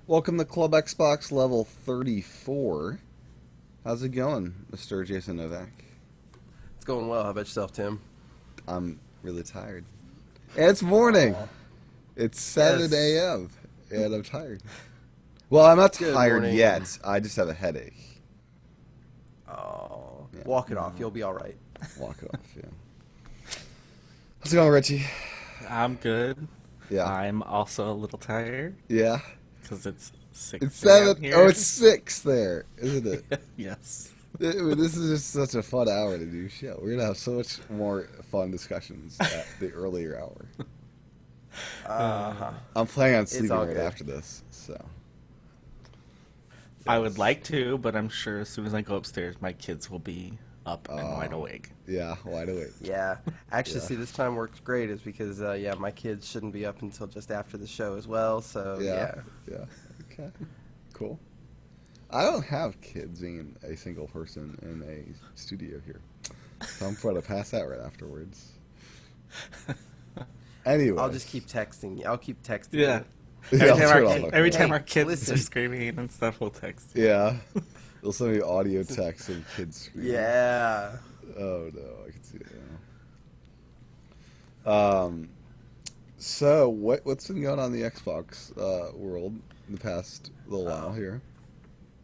Welcome to Club Xbox level 34. How's it going, Mr. Jason Novak? It's going well. How about yourself, Tim? I'm really tired. And it's morning. Aw. It's 7 Yes. a.m. and I'm tired. Well, I'm not Good tired morning. yet. I just have a headache. Oh, Yeah. walk it off. You'll be all right. Walk it off, yeah. How's it going, Richie? I'm good. Yeah. I'm also a little tired Yeah. because it's six It's a.m. 7. here. Oh, it's 6 there, isn't it? Yes. This is just such a fun hour to do show. We're going to have so much more fun discussions at the earlier hour. Uh-huh. I'm planning on It's sleeping all right good. after this, so. I would like to, but I'm sure as soon as I go upstairs, my kids will be up and wide awake. Yeah, wide awake. Yeah. Actually, Yeah. see, this time works great is because, my kids shouldn't be up until just after the show as well. So, Yeah. Okay. Cool. I don't have kids being a single person in a studio here. So I'm going to pass out right afterwards. Anyway. I'll just keep texting you. I'll keep texting Yeah. you. Yeah, I'll turn it off. Every time Hey, our kids listen. are screaming and stuff, we'll text. you. Yeah. They'll send me audio text of kids screaming. Yeah. Oh, no. I can see it now. So, what's been going on in the Xbox world in the past little while here?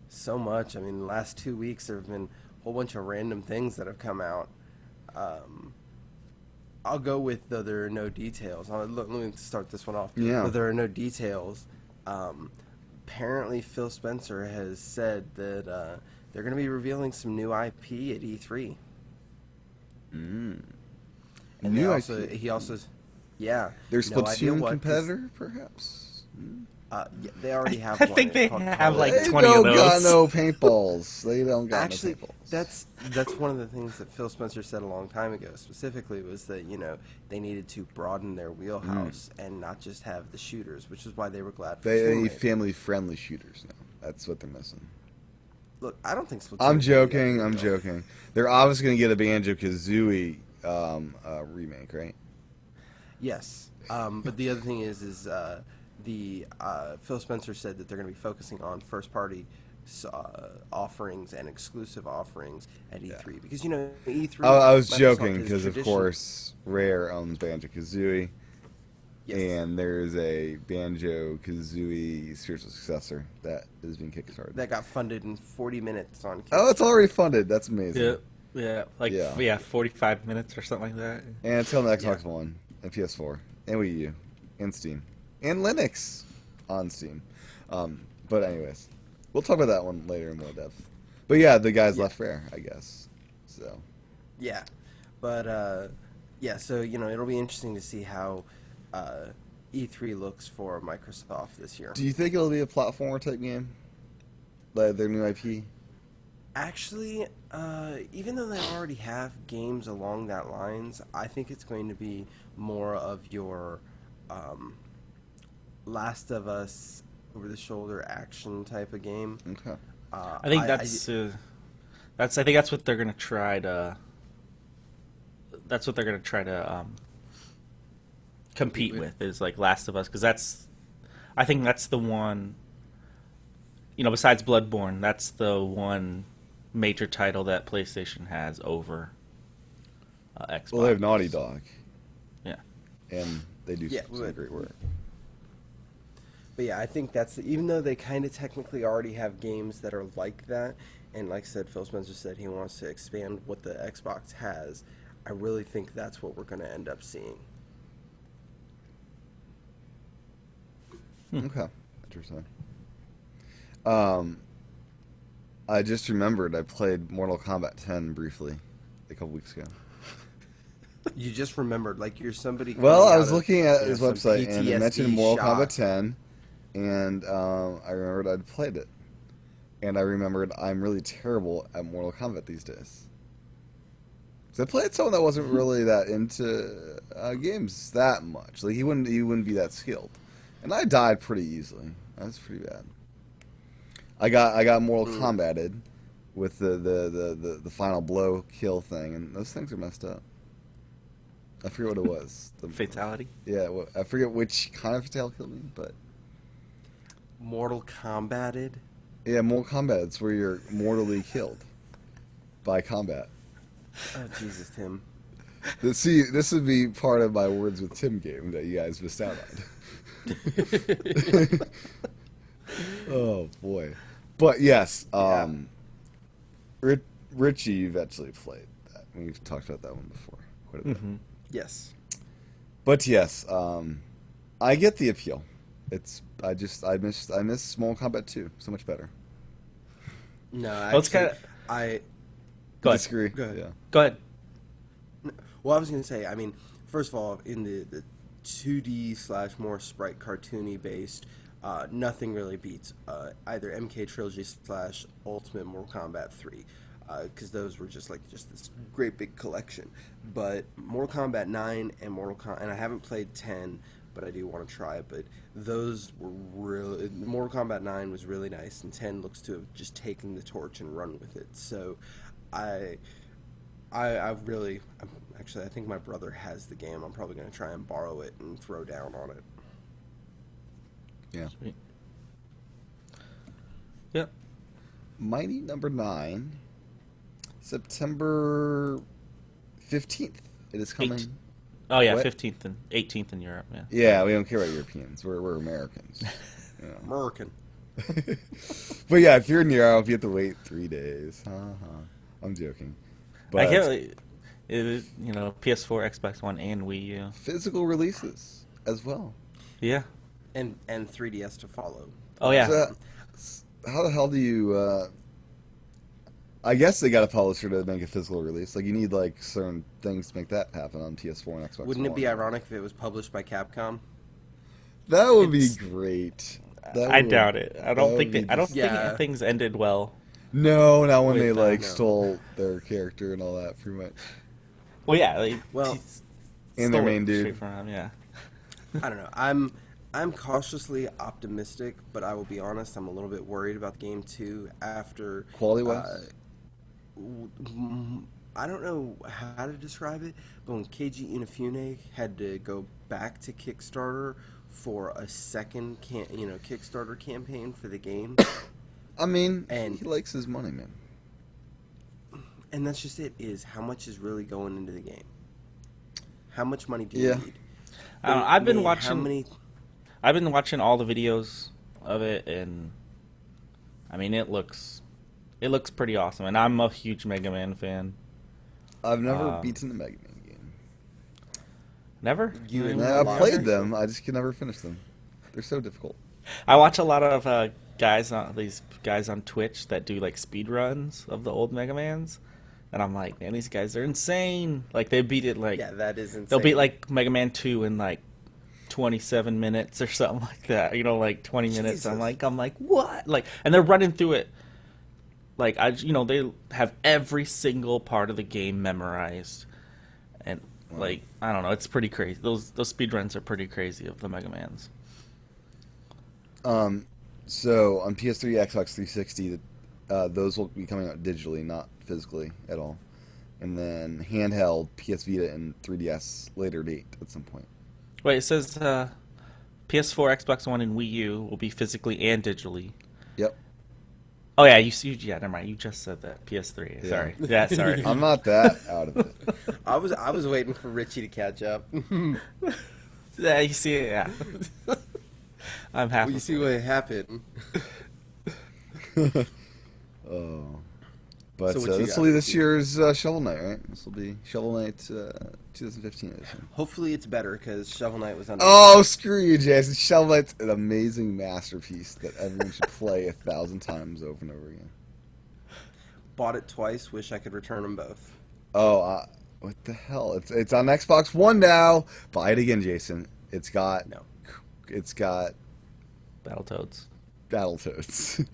So much. I mean, the last 2 weeks there have been a whole bunch of random things that have come out. I'll go with though there are no details. Let me start this one off. Yeah. Though there are no details. Apparently, Phil Spencer has said that they're going to be revealing some new IP at E3. And New he IP. also, yeah. Their no idea Splatoon what, 'cause, competitor, perhaps? yeah, they already have I one. think It's they called have, Call of like, They 20 of don't got those. no paintballs. They don't got Actually, no paintballs. that's one of the things that Phil Spencer said a long time ago. Specifically, was that they needed to broaden their wheelhouse and not just have the shooters, which is why they were glad for They Tomb need Raider. family-friendly shooters now. That's what they're missing. Look, I don't think Splatoon. I'm will be that joking. good, I'm though. joking. They're obviously going to get a Banjo-Kazooie remake, right? Yes, but the other thing is Phil Spencer said that they're going to be focusing on first-party offerings and exclusive offerings at E3 because E3. I was Microsoft joking is because, of tradition- course, Rare owns Banjo-Kazooie, Yes. and there's a Banjo-Kazooie spiritual successor that is being kickstarted. that got funded in 40 minutes on. Oh, it's already funded. That's amazing. Yeah. Yeah. 45 minutes or something like that. And it's on the Xbox Yeah. One and PS4 and Wii U and Steam and Linux on Steam. But anyways, we'll talk about that one later in more depth. But yeah, the guys left Rare, I guess. So Yeah, but so it'll be interesting to see how E3 looks for Microsoft this year. do you think it'll be a platformer type game, like their new IP? Actually, even though they already have games along that lines, I think it's going to be more of your Last of Us over-the-shoulder action type of game. Okay. I think I think that's what they're gonna try to. That's what they're gonna try to compete with is like Last of Us because I think that's the one. Besides Bloodborne, that's the one major title that PlayStation has over Xbox. Well, they have Naughty Dog, Yeah. and they do Yeah, some but- great work. But yeah, I think that's even though they kind of technically already have games that are like that, and like I said, Phil Spencer said he wants to expand what the Xbox has. I really think that's what we're going to end up seeing. Okay, interesting. I just remembered I played Mortal Kombat 10 briefly a couple weeks ago. You just remembered, like you're somebody. Well, coming I out was of, looking at his some website and it mentioned PTSD Mortal shock. Kombat 10, and I remembered I'd played it, and I remembered I'm really terrible at Mortal Kombat these days. So I played someone that wasn't really that into games that much. Like he wouldn't be that skilled, and I died pretty easily. That was pretty bad. I got Mortal Kombated with the final blow kill thing, and those things are messed up. I forget what it was. Fatality. Yeah, I forget which kind of fatality killed me, but Mortal Kombated. Yeah, Mortal Kombat. It's where you're mortally killed by combat. Oh Jesus, Tim. See, this would be part of my Words with Tim game that you guys missed out on. Oh boy, but yes, Richie eventually played that. We've talked about that one before quite a bit. Mm-hmm. Yes. But yes, I get the appeal. I miss Mortal Kombat 2 so much better. No, Well, it's actually, kinda- I. Go ahead. Disagree. Go ahead. Yeah. Go ahead. Well, I was going to say, I mean, first of all, in the 2D / more sprite cartoony based, nothing really beats either MK Trilogy / Ultimate Mortal Kombat 3, because those were just this great big collection. But Mortal Kombat 9 and and I haven't played 10, but I do want to try it. But those were really, Mortal Kombat 9 was really nice, and 10 looks to have just taken the torch and run with it. So, I really, actually, I think my brother has the game. I'm probably going to try and borrow it and throw down on it. Yeah. Sweet. Yep. Mighty Number 9, September 15th. It is coming. Oh yeah, What? 15th and 18th in Europe. Yeah. Yeah, we don't care about Europeans. We're Americans. You know. American. But yeah, if you're in Europe, you have to wait 3 days. I'm joking. But I can't. PS4, Xbox One, and Wii U. physical releases as well. Yeah. And 3DS to follow. Oh yeah. So, how the hell do you? I guess they got a publisher to make a physical release. Like you need like certain things to make that happen on PS4 and Xbox. Wouldn't it One. be ironic if it was published by Capcom? That would be It's- great. I doubt it. I don't think would be I don't just- think Yeah. things ended well. No, not when With they them, like no. stole their character and all that, pretty much. Well, yeah. Like, Well, And their stole it main dude. straight from him, yeah. I don't know. I'm cautiously optimistic, but I will be honest. I'm a little bit worried about game 2 after Quality-wise? I don't know how to describe it, but when Keiji Inafune had to go back to Kickstarter for a second Kickstarter campaign for the game, I mean, And- he likes his money, man. and that's just it, is how much is really going into the game? How much money do Yeah. you need? I don't know, I've been How watching. many? I've been watching all the videos of it, and I mean, it looks pretty awesome. And I'm a huge Mega Man fan. I've never Um, beaten the Mega Man game. Never. You and No, I Never. played them. I just can never finish them. They're so difficult. I watch a lot of these guys on Twitch that do like speed runs of the old Mega Mans, and I'm like, man, these guys are insane. Like they beat it like Yeah, that is insane. they'll beat like Mega Man 2 in like 27 minutes or something like that. Like 20 minutes. I'm Jesus. like what? Like, and they're running through it. Like they have every single part of the game memorized, and like I don't know, it's pretty crazy. Those speed runs are pretty crazy of the Mega Mans. So on PS3, Xbox 360, those will be coming out digitally, not physically at all. And then handheld, PS Vita, and 3DS later date at some point. Wait, it says PS4, Xbox One, and Wii U will be physically and digitally. Yep. Oh yeah, yeah. Never mind. You just said that. PS3. Yeah. Sorry. Yeah, sorry. I'm not that out of it. I was waiting for Richie to catch up. Yeah, you see it. Yeah. I'm half. Well, you see what happened. Oh. But So what you this got, will be this Richie? year's Shovel Knight, right? This will be Shovel Knight 2015 edition. Hopefully it's better because Shovel Knight was on. Oh, screw you, Jason. Shovel Knight's an amazing masterpiece that everyone should play 1,000 times over and over again. Bought it twice. Wish I could return them both. Oh, what the hell? It's on Xbox One now. Buy it again, Jason. It's got No. Battletoads. Battletoads.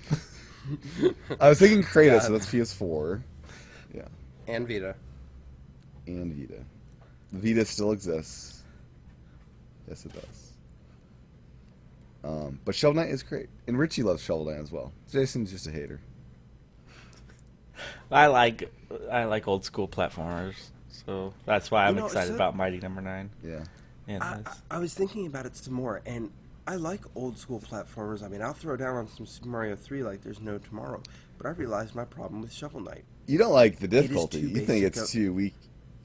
I was thinking Kratos, God. so that's PS4. Yeah, And Vita. and Vita. Vita still exists. Yes, it does. But Shovel Knight is great, and Richie loves Shovel Knight as well. Jason's just a hater. I like old school platformers, so that's why I'm You know, excited so- about Mighty Number 9. Yeah. And I was thinking about it some more, and I like old school platformers. I mean, I'll throw down on some Super Mario 3 like there's no tomorrow. But I realized my problem with Shovel Knight. You don't like the It is difficulty. too You think basic. it's too weak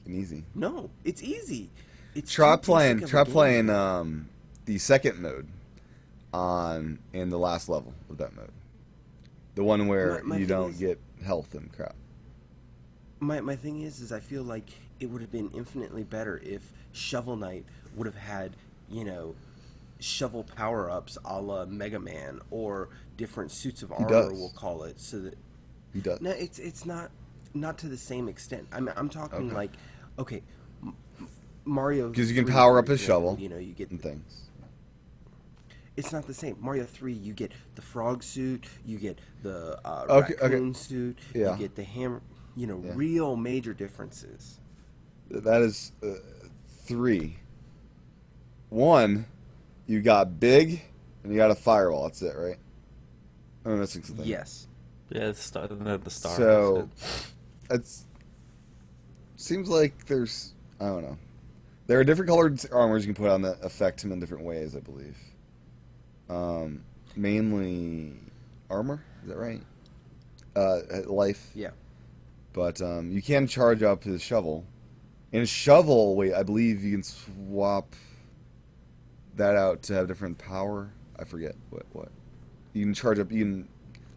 and easy. No, it's easy. It's Try too basic playing. of a Try game. playing the second mode in the last level of that mode. The one where My you thing don't is- get health and crap. My thing is I feel like it would have been infinitely better if Shovel Knight would have had, shovel power ups a la Mega Man or different suits of armor, does. we'll call it, so that He does. no, it's not to the same extent. I'm talking Okay. like, okay, Mario Because you can 3, power for up his example, shovel you get and things. it's not the same. Mario 3, you get the frog suit, you get the Okay, raccoon suit, Yeah. you get the hammer, Yeah. real major differences. That is 3. 1, you got big and you got a fireball. That's it, right? I'm missing something. Yes. Yeah, the star. So it's seems like there's, I don't know. There are different colored armors you can put on that affect him in different ways, I believe. Mainly armor, is that right? Life. Yeah. But you can charge up his shovel. And his shovel, wait, I believe you can swap that out to have different power. I forget what. You can charge up, you can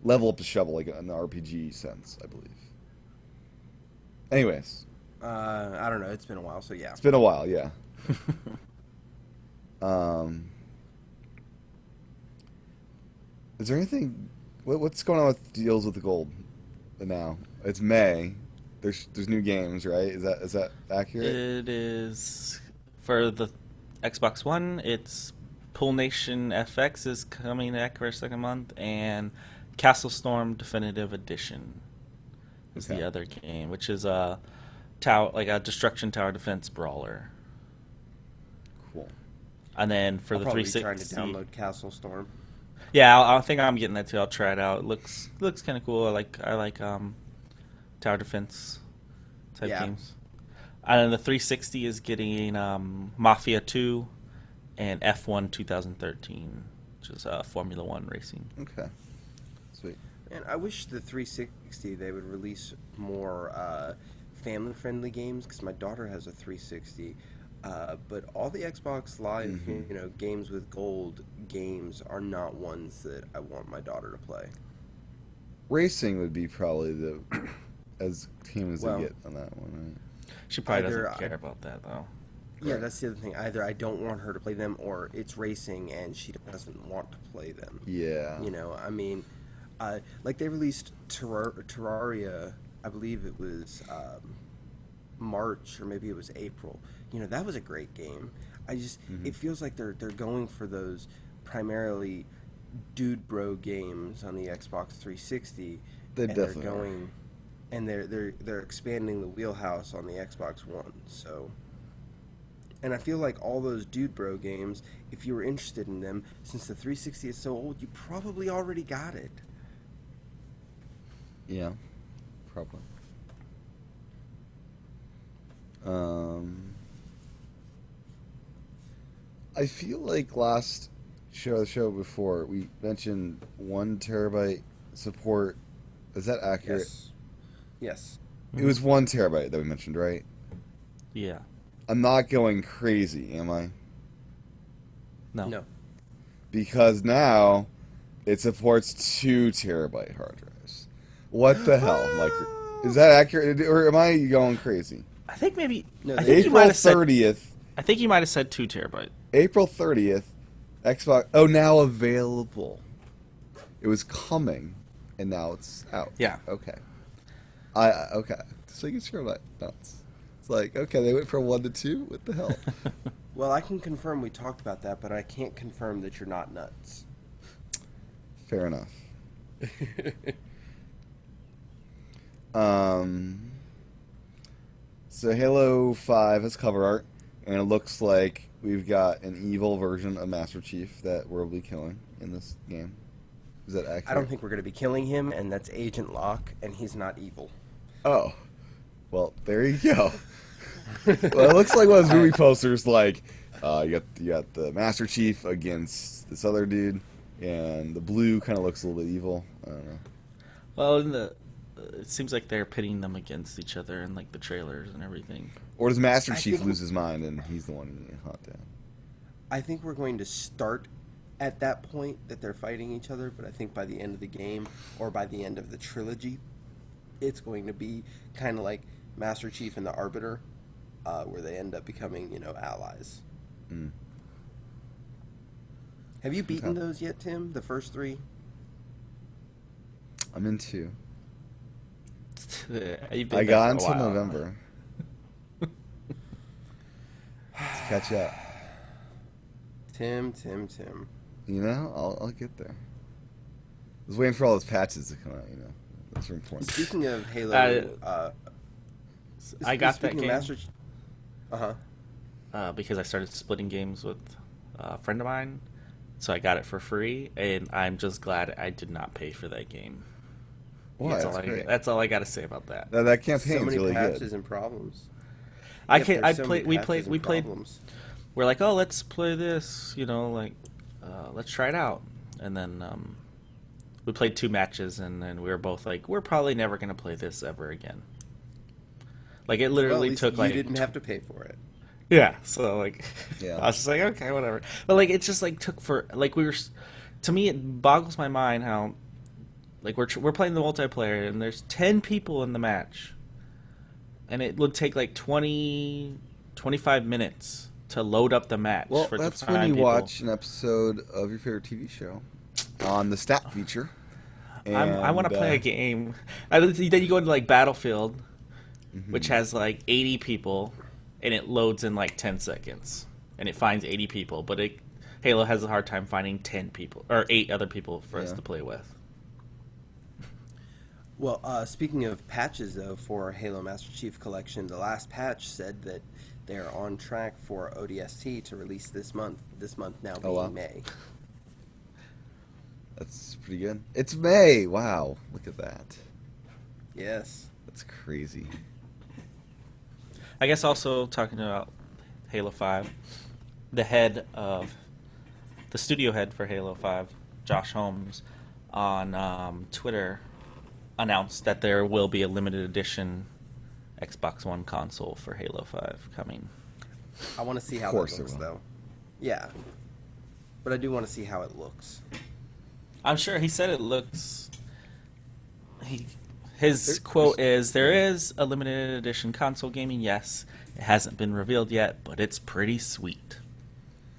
level up the shovel like in the RPG sense, I believe. Anyways, I don't know. It's been a while, so yeah. it's been a while, yeah. Is there anything? What's going on with deals with the gold now? It's May. There's new games, right? Is that accurate? It is for the Xbox One. It's Pool Nation FX is coming back for a second month, and Castle Storm Definitive Edition is Okay. the other game, which is a a destruction tower defense brawler. Cool. And then for I'll the probably 360, be trying to download Castle Storm. yeah, I think I'm getting that too. I'll try it out. It looks kind of cool. I like tower defense type Yeah. games. And then the 360 is getting Mafia 2 and F1 2013, which is Formula One racing. Okay. Sweet. And I wish the 360 they would release more family-friendly games because my daughter has a 360. But all the Xbox Live, Mhm. games with gold games are not ones that I want my daughter to play. Racing would be probably the as tame as Well, they get on that one, right? She probably Either doesn't I- care about that though. Yeah, Right. that's the other thing. Either I don't want her to play them, or it's racing and she doesn't want to play them. Yeah. I mean, like they released Terraria, I believe it was March or maybe it was April. That was a great game. It feels like they're going for those primarily dude bro games on the Xbox 360. They and definitely they're are. going, and they're expanding the wheelhouse on the Xbox One. So. And I feel like all those dude bro games, if you were interested in them, since the 360 is so old, you probably already got it. Yeah. Probably. I feel like last show before we mentioned 1 terabyte support. Is that accurate? Yes. Yes. It was 1 terabyte that we mentioned, right? Yeah. I'm not going crazy, am I? No. No. Because now it supports 2 terabyte hard drives. What the hell? Like, is that accurate, or am I going crazy? I think maybe. No, I think you might April have said. 30th. I think you might have said 2 terabyte. April 30th. Xbox. Oh, now available. It was coming, and now it's out. Yeah. Okay. Okay. So you can share that. Nuts. It's like, okay, they went from 1 to 2. What the hell? Well, I can confirm we talked about that, but I can't confirm that you're not nuts. Fair enough. So Halo 5 has cover art, and it looks like we've got an evil version of Master Chief that we'll be killing in this game. Is that accurate? I don't think we're going to be killing him, and that's Agent Locke, and he's not evil. Oh. Well, there you go. Well, it looks like one of those movie posters like, You got the Master Chief against this other dude, and the blue kind of looks a little bit evil. I don't know. Well, it seems like they're pitting them against each other in like the trailers and everything. Or does Master I Chief think lose his mind and he's the one you hunt down? I think we're going to start at that point that they're fighting each other, but I think by the end of the game or by the end of the trilogy, it's going to be kind of like Master Chief and the Arbiter, where they end up becoming, allies. Mm. Have you beaten Okay. those yet, Tim? The first three? I'm in 2. You've been I there got for a until while. November to catch up. Tim. You know, I'll get there. I was waiting for all those patches to come out. That's important. Speaking of Halo, I got that speaking of game Master. because I started splitting games with a friend of mine, so I got it for free, and I'm just glad I did not pay for that game. Why? That's, That's all great. that's all I got to say about that. That So campaign's many really patches good. and problems. I Yep, can't. there's I so played. many We played. patches We and played. problems. We're like, oh, let's play this. Let's try it out. And then we played 2 matches, and then we were both like, we're probably never gonna play this ever again. Like it Well, at literally least took you like didn't have to pay for it. yeah. So like, Yeah. I was just like, okay, whatever. But like, it just like took for like to me, it boggles my mind how like we're playing the multiplayer, and there's 10 people in the match, and it would take like 25 minutes to load up the match. Well, for that's the when 9 you people. watch an episode of your favorite TV show on the stat feature. I want to And, play a game. Then you go into like Battlefield, mhm. which has like 80 people, and it loads in like 10 seconds, and it finds 80 people. But Halo has a hard time finding 10 people or 8 other people for us Yeah. to play with. Well, speaking of patches, though, for Halo Master Chief Collection, the last patch said that they're on track for ODST to release this month. This month now being wow. May. That's pretty good. It's May. Wow, look at that. Yes. That's crazy. I guess also talking about Halo 5, the studio head for Halo 5, Josh Holmes, on Twitter announced that there will be a limited edition Xbox One console for Halo 5 coming. I want to see Of how course that it looks, will. though. Yeah. But I do want to see how it looks. I'm sure he said it looks. His quote is, "There is a limited edition console gaming. Yes, it hasn't been revealed yet, but it's pretty sweet."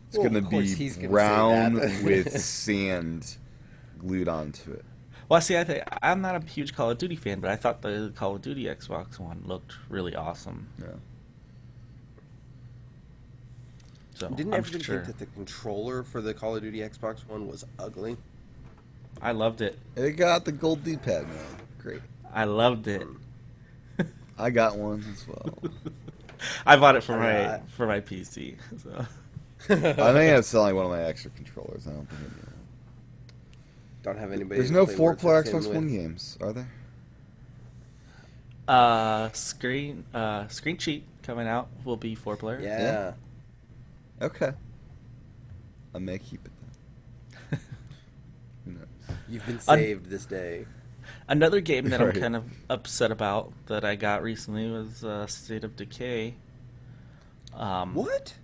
It's Well, going of to course be he's gonna say brown that. with sand glued onto it. Well, see, I'm not a huge Call of Duty fan, but I thought the Call of Duty Xbox One looked really awesome. Yeah. So Didn't I'm everybody sure. think that the controller for the Call of Duty Xbox One was ugly? I loved it. It got the gold D-pad, man. Great. I loved it. I got one as well. I bought it for I- my PC. So. I may end up selling one of my extra controllers. I don't think I do. Don't have anybody. There's to no play Words 4-player with Tim Xbox with. One games, are there? Screen Cheat coming out will be 4-player. Yeah. Okay. I may keep it then. Who knows? You've been saved this day. Another game that I'm Right. kind of upset about that I got recently was State of Decay. What? What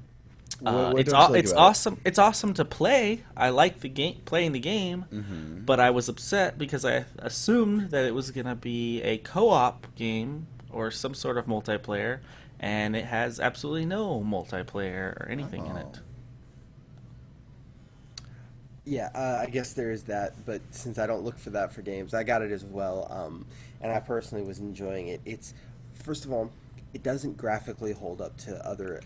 It's don't you like it's about it? awesome. It's awesome to play. I like the game, playing the game, Mm-hmm. but I was upset because I assumed that it was gonna be a co-op game or some sort of multiplayer, and it has absolutely no multiplayer or anything in Oh. it. Yeah, I guess there is that, but since I don't look for that for games, I got it as well, and I personally was enjoying it. It's, first of all, it doesn't graphically hold up to other,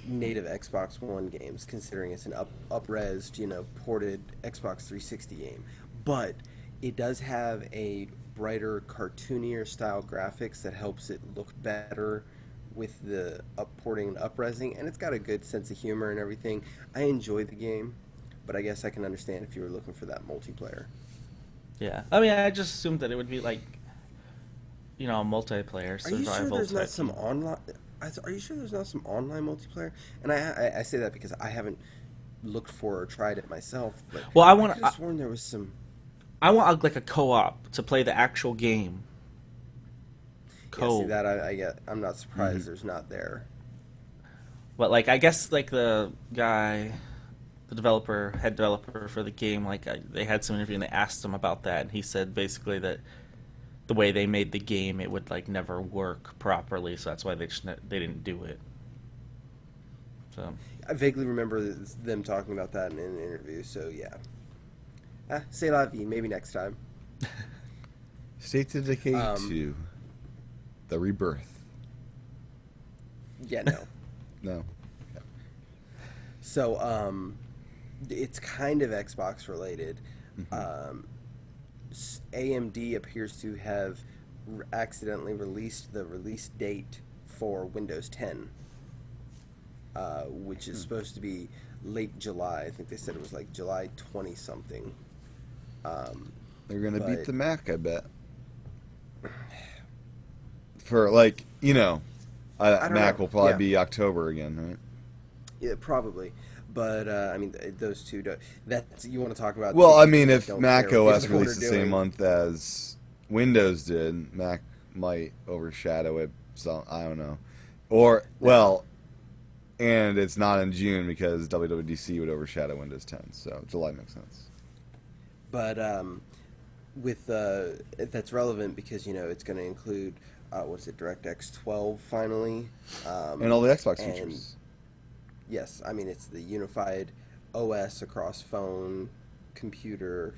native Xbox One games, considering it's an up-resed, ported Xbox 360 game. But it does have a brighter, cartoonier style graphics that helps it look better with the upporting and upresing, and it's got a good sense of humor and everything. I enjoy the game, but I guess I can understand if you were looking for that multiplayer. Yeah, I mean, I just assumed that it would be like, a multiplayer Are you survival sure there's not type some game. online? Are you sure there's not some online multiplayer? And I say that because I haven't looked for or tried it myself, but Well, I I want could have sworn there was some. I want like a co-op to play the actual game. Yeah, see Co, that I get. I'm not Hmm. surprised there's not there. but like I guess like the guy, the developer, head developer for the game, like they had some interview and they asked him about that, and he said basically that the way they made the game, it would like never work properly, so that's why they didn't do it. So I vaguely remember them talking about that in an interview. So yeah, c'est la vie. Maybe next time. State of Decay Um, 2, The Rebirth. yeah, no. No. So it's kind of Xbox related. Hmm. Um, AMD appears to have accidentally released the release date for Windows 10, which is supposed to be late July. I think they said it was like July 20 something. Um, They're gonna beat but the Mac, I bet. For like, I don't Mac know. will probably Yeah, be October again, right? yeah, probably. But I mean, those two. That you want to talk about Well, two I people mean, that if don't Mac care what the OS other one are released the same doing. month as Windows did, Mac might overshadow it. So I don't know. Or No. well, and it's not in June because WWDC would overshadow Windows 10. So July makes sense. But with that's relevant because it's going to include what's it, DirectX 12 finally, And all the Xbox and features. yes, I mean it's the unified OS across phone, computer,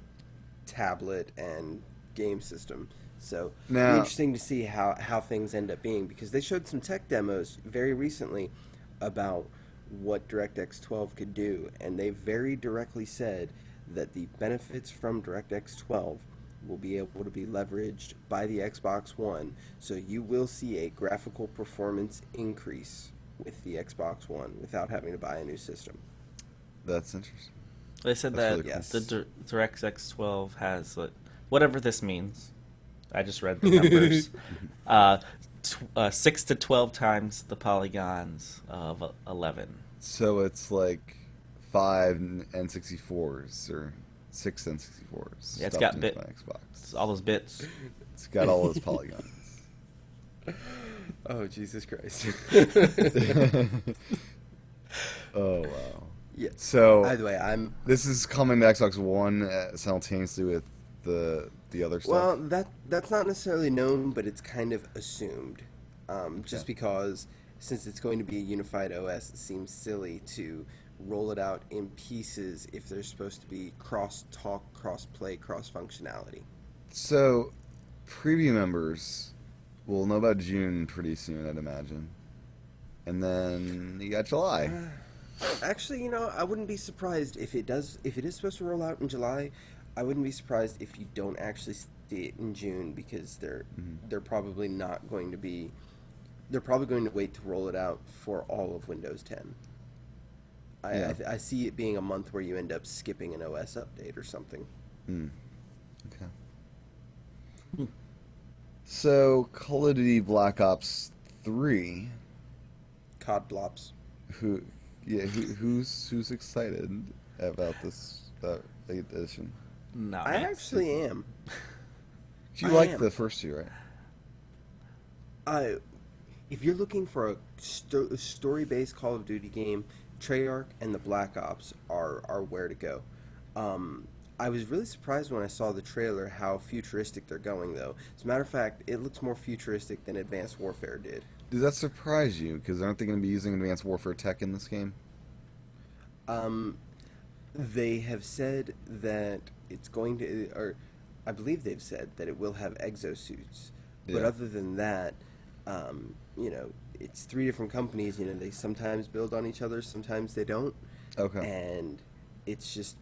tablet, and game system. So it'll be Now, interesting to see how things end up being because they showed some tech demos very recently about what DirectX 12 could do, and they very directly said that the benefits from DirectX 12 will be able to be leveraged by the Xbox One. So you will see a graphical performance increase with the Xbox One without having to buy a new system. that's interesting. they said That's that really cool. the Yes. DirectX 12 has whatever this means. I just read the numbers. uh, 6 to 12 times the polygons of 11. So it's like five N64s or six N64s Yeah, it's stuffed got into my Xbox. it's all those bits. It's got all those polygons. Oh, Jesus Christ. Oh wow! Yeah. So Either way, I'm this is coming to Xbox One simultaneously with the other stuff. well. That's not necessarily known, but it's kind of assumed, Okay. just because since it's going to be a unified OS, it seems silly to roll it out in pieces if there's supposed to be cross talk, cross play, cross functionality. So preview members will know about June pretty soon, I'd imagine, and then you got July. Actually, I wouldn't be surprised if it does. If it is supposed to roll out in July, I wouldn't be surprised if you don't actually see it in June because Mhm. they're probably not going to be. They're probably going to wait to roll it out for all of Windows 10. Yeah. I see it being a month where you end up skipping an OS update or something. Hmm. Okay. So Call of Duty Black Ops 3. COD blops. Who? Yeah. Who's excited about this edition? Not I me. actually am. You I like am. the first two, right? I If you're looking for a story-based Call of Duty game, Treyarch and the Black Ops are where to go. I was really surprised when I saw the trailer how futuristic they're going, though. As a matter of fact, it looks more futuristic than Advanced Warfare did. Did that surprise you? Because aren't they going to be using Advanced Warfare tech in this game? Um, they have said that it's going to, or I believe they've said that it will have exosuits. But Yeah. other than that, it's three different companies. They sometimes build on each other, sometimes they don't. Okay. And it's just,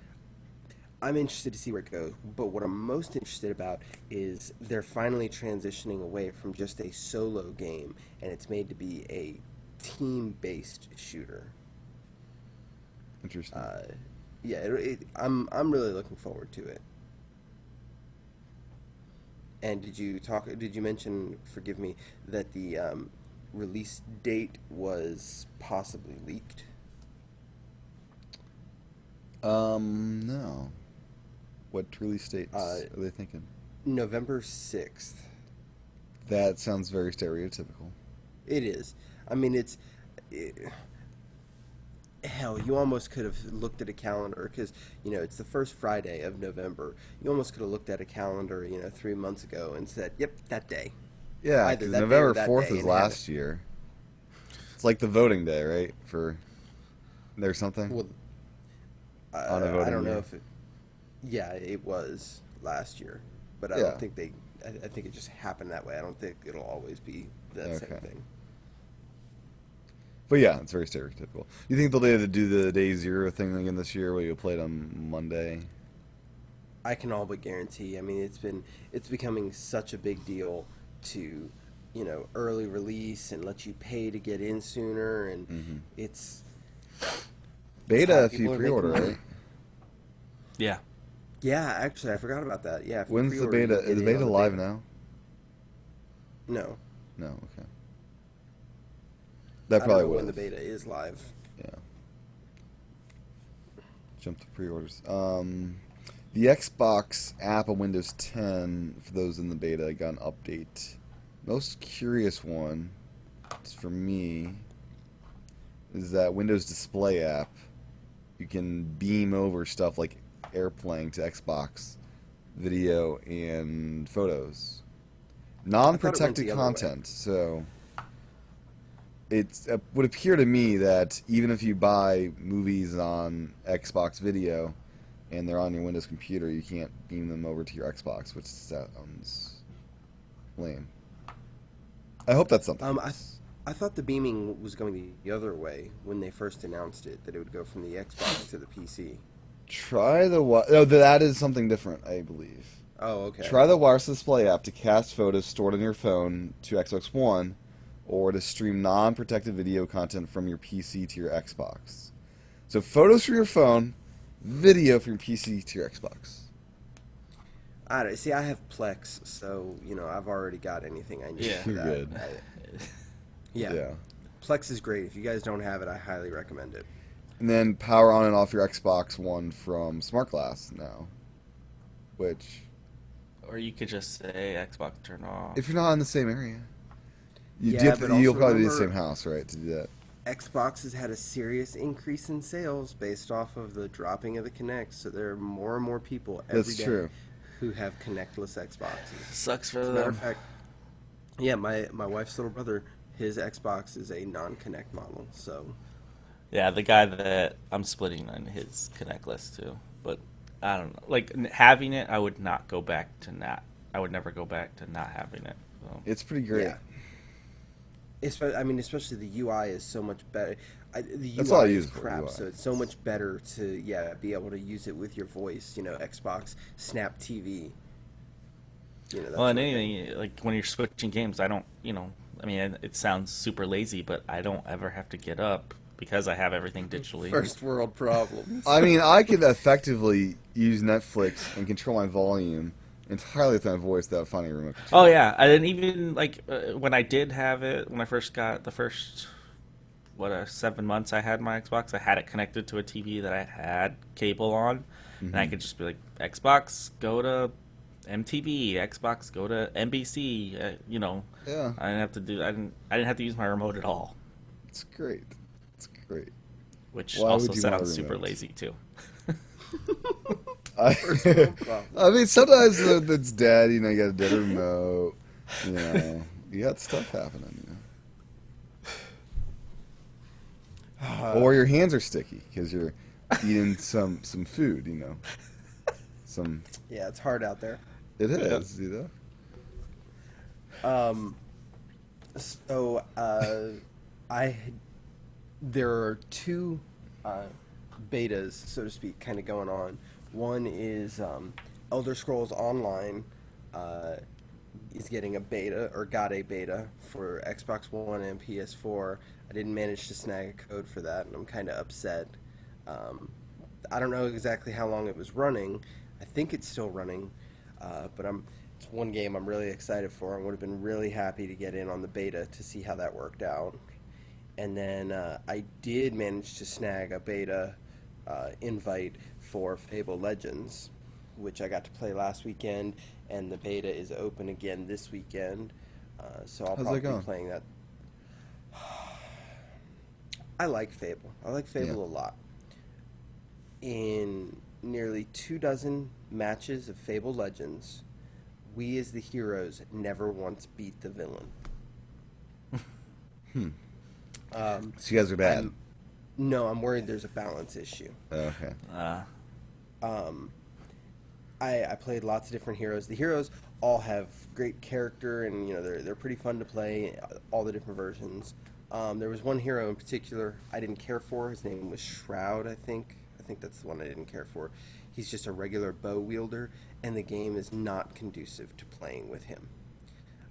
I'm interested to see where it goes. But what I'm most interested about is they're finally transitioning away from just a solo game, and it's made to be a team-based shooter. Interesting. Yeah, I'm really looking forward to it. And did you mention? Forgive me, that release date was possibly leaked? No. What release dates Uh, are they thinking? November 6th. That sounds very stereotypical. It is. I mean, hell, you almost could have looked at a calendar because, it's the first Friday of November. You almost could have looked at a calendar, 3 months ago and said, yep, that day. Yeah, Either because that day or November that 4th day is and have last year. It's like the voting day, right? For there's something Well, on a I voting don't know year. if it. Yeah, it was last year, but I Yeah. don't think they. I think it just happened that way. I don't think it'll always be that same Okay. thing. But yeah, it's very stereotypical. You think they'll be able to do the day zero thing again this year, where you play it on Monday? I can all but guarantee. I mean, it's becoming such a big deal to, early release and let you pay to get in sooner, and Hmm. it's Beta how if you people are making pre-order, money. right? Yeah. Yeah, actually, I forgot about that. Yeah, if you When's the pre-order, you beta? get Is the in beta on the live beta. now? No, No. Okay. That I don't probably know when will. the beta is live. Yeah. Jump to pre-orders. The Xbox app on Windows 10, for those in the beta, got an update. Most curious one, is for me, is that Windows Display app. You can beam over stuff like airplaying to Xbox video and photos. I thought it went Non-protected the other way. content, so it would appear to me that even if you buy movies on Xbox Video and they're on your Windows computer, you can't beam them over to your Xbox, which sounds lame. I hope that's something Um, I else. I thought the beaming was going the other way when they first announced it, that it would go from the Xbox to the PC. Try the no, that is something different, I believe. Oh, okay. Try the wireless display app to cast photos stored on your phone to Xbox One, or to stream non-protected video content from your PC to your Xbox. So photos from your phone, video from your PC to your Xbox. I don't see. I have Plex, so I've already got anything I need Yeah. for You're that. good. Yeah, Yeah. Plex is great. If you guys don't have it, I highly recommend it. And then power on and off your Xbox One from Smart Glass now. Which, Or you could just say Xbox turn off. if you're not in the same area, Yeah, but you'll also probably be in the same remember, house, right, to do that. Xbox has had a serious increase in sales based off of the dropping of the Kinect. So there are more and more people every That's day true. who have Kinectless Xboxes. Sucks for As a matter of them. fact, yeah, my wife's little brother, his Xbox is a non-Kinect model. So Yeah, the guy that I'm splitting on his Connect list too. But I don't know. Like having it, I would not go back to not. I would never go back to not having it. So. It's pretty great. yeah, especially the UI is so much better. The That's all I UI use is it for, crap, UI. so it's so much better to be able to use it with your voice. Xbox Snap TV. That Well, and sort of thing. anything like when you're switching games, I don't. I mean, it sounds super lazy, but I don't ever have to get up because I have everything digitally. First world problems. I mean, I could effectively use Netflix and control my volume entirely with my voice without finding a remote Oh control. yeah, I didn't even like when I did have it when I first got the first 7 months I had my Xbox. I had it connected to a TV that I had cable on, and I Mhm. could just be like, Xbox, go to MTV, Xbox, go to NBC. Yeah, I didn't have to do. I didn't have to use my remote at all, it's great. It's great. which Why also would you want a sounds super remote? lazy too. I, First world problems. I mean, sometimes it's dead. You got a dead remote. You got stuff happening. Or your hands are sticky because you're eating some food. Some. Yeah, it's hard out there. It Yeah. is. So I there are two betas, so to speak, kind of going on. One is Elder Scrolls Online is getting a beta or got a beta for Xbox One and PS4. I didn't manage to snag a code for that, and I'm kind of upset. I don't know exactly how long it was running. I think it's still running, but It's one game I'm really excited for. I would have been really happy to get in on the beta to see how that worked out. And then I did manage to snag a beta invite for Fable Legends, which I got to play last weekend, and the beta is open again this weekend. So I'll How's probably that be going? playing that. I like Fable. I like Fable a lot. In nearly 24 matches of Fable Legends, we as the heroes never once beat the villain. So you guys are bad. No, I'm worried there's a balance issue. Okay. I played lots of different heroes. The heroes all have great character, and they're pretty fun to play. All the different versions. There was one hero in particular I didn't care for. His name was Shroud, I think. I think that's the one I didn't care for. He's just a regular bow wielder, and the game is not conducive to playing with him.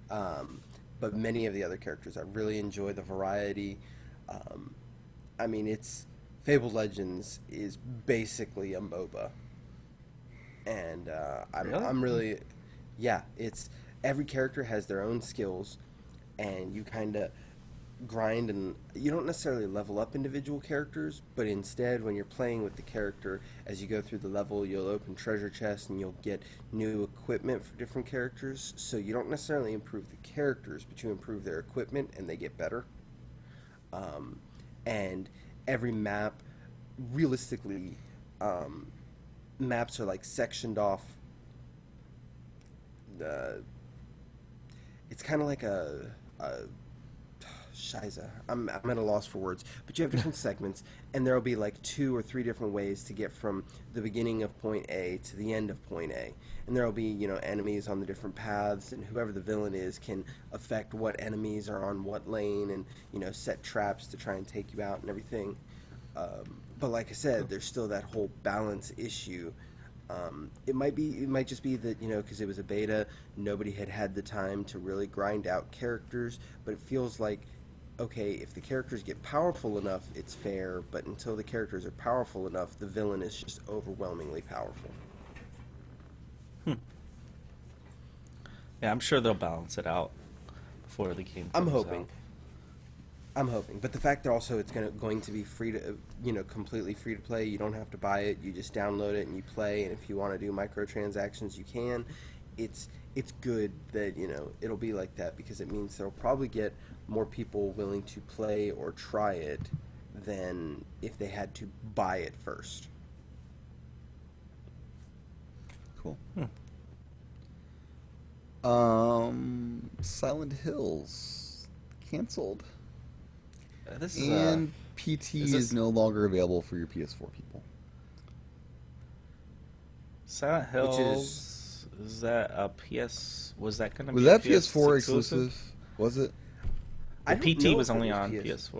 But many of the other characters, I really enjoy the variety. I mean, it's Fable Legends is basically a MOBA, and I'm really, yeah. It's every character has their own skills, and you kind of grind, and you don't necessarily level up individual characters, but instead when you're playing with the character, as you go through the level, you'll open treasure chests and you'll get new equipment for different characters. So you don't necessarily improve the characters, but you improve their equipment and they get better. And every map, realistically, maps are like sectioned off. It's kind of like a Shiza. I'm at a loss for words. But you have different segments, and there will be like 2 or 3 different ways to get from the beginning of point A to the end of point A. And there will be, enemies on the different paths, and whoever the villain is can affect what enemies are on what lane, and, set traps to try and take you out and everything. But like I said, there's still that whole balance issue. It might just be that, because it was a beta, nobody had the time to really grind out characters, but it feels like, okay, if the characters get powerful enough, it's fair, but until the characters are powerful enough, the villain is just overwhelmingly powerful. Yeah, I'm sure they'll balance it out before the game I'm comes hoping. out. I'm hoping, but the fact that also it's going to be free to, completely free to play. You don't have to buy it. You just download it and you play. And if you want to do microtransactions, you can. It's good that it'll be like that, because it means they'll probably get more people willing to play or try it than if they had to buy it first. Cool. Silent Hills canceled. This is And PT is no longer available for your PS4 people. Silent Which Hills. Is that a PS? Was that going to be? Was that PS4 exclusive? Was it? I The don't PT know was if it only was on PS.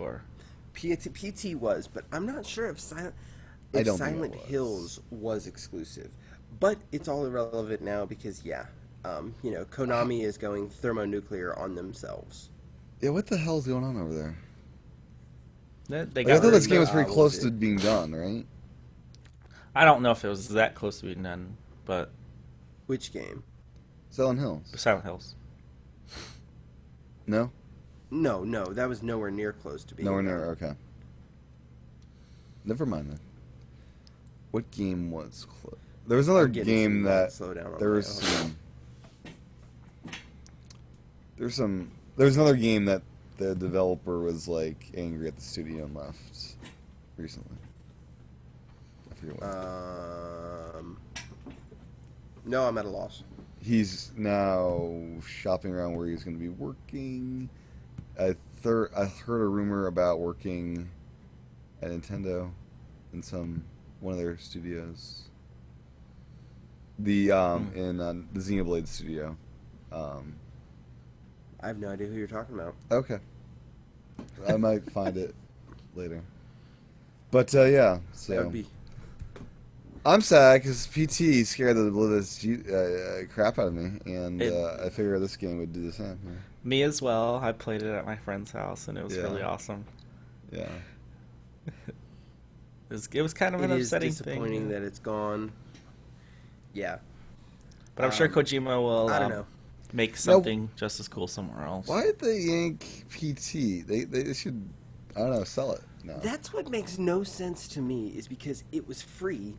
PS4. PT was, but I'm not sure if I don't think it Silent was. Hills was exclusive. But it's all irrelevant now because, Konami is going thermonuclear on themselves. Yeah, what the hell's going on over there? They Like, I got thought rid this of game was the- pretty what close was to it? being done, right? I don't know if it was that close to being done, but Which game? Silent Hills. Silent Hills. No? No, that was nowhere near close to being Nowhere done. near. Okay. Never mind then. What game was close? There was another I'm getting game some that slow down on there my was own. there was another game that the developer was like angry at the studio and left recently. I forget what. No, I'm at a loss. He's now shopping around where he's going to be working. I heard a rumor about working at Nintendo in one of their studios. The in the Xenoblade studio. I have no idea who you're talking about. Okay, I might find it later. But yeah, That so would be. I'm sad because PT scared the living crap out of me, and I figure this game would do the same. Me as well. I played it at my friend's house, and it was Yeah. really awesome. Yeah. It was kind of an It is upsetting disappointing thing. that it's gone. Yeah. But I'm sure Kojima will I don't know. make something just as cool somewhere else. Why did they yank PT? They should, I don't know, sell it now. That's what makes no sense to me, is because it was free,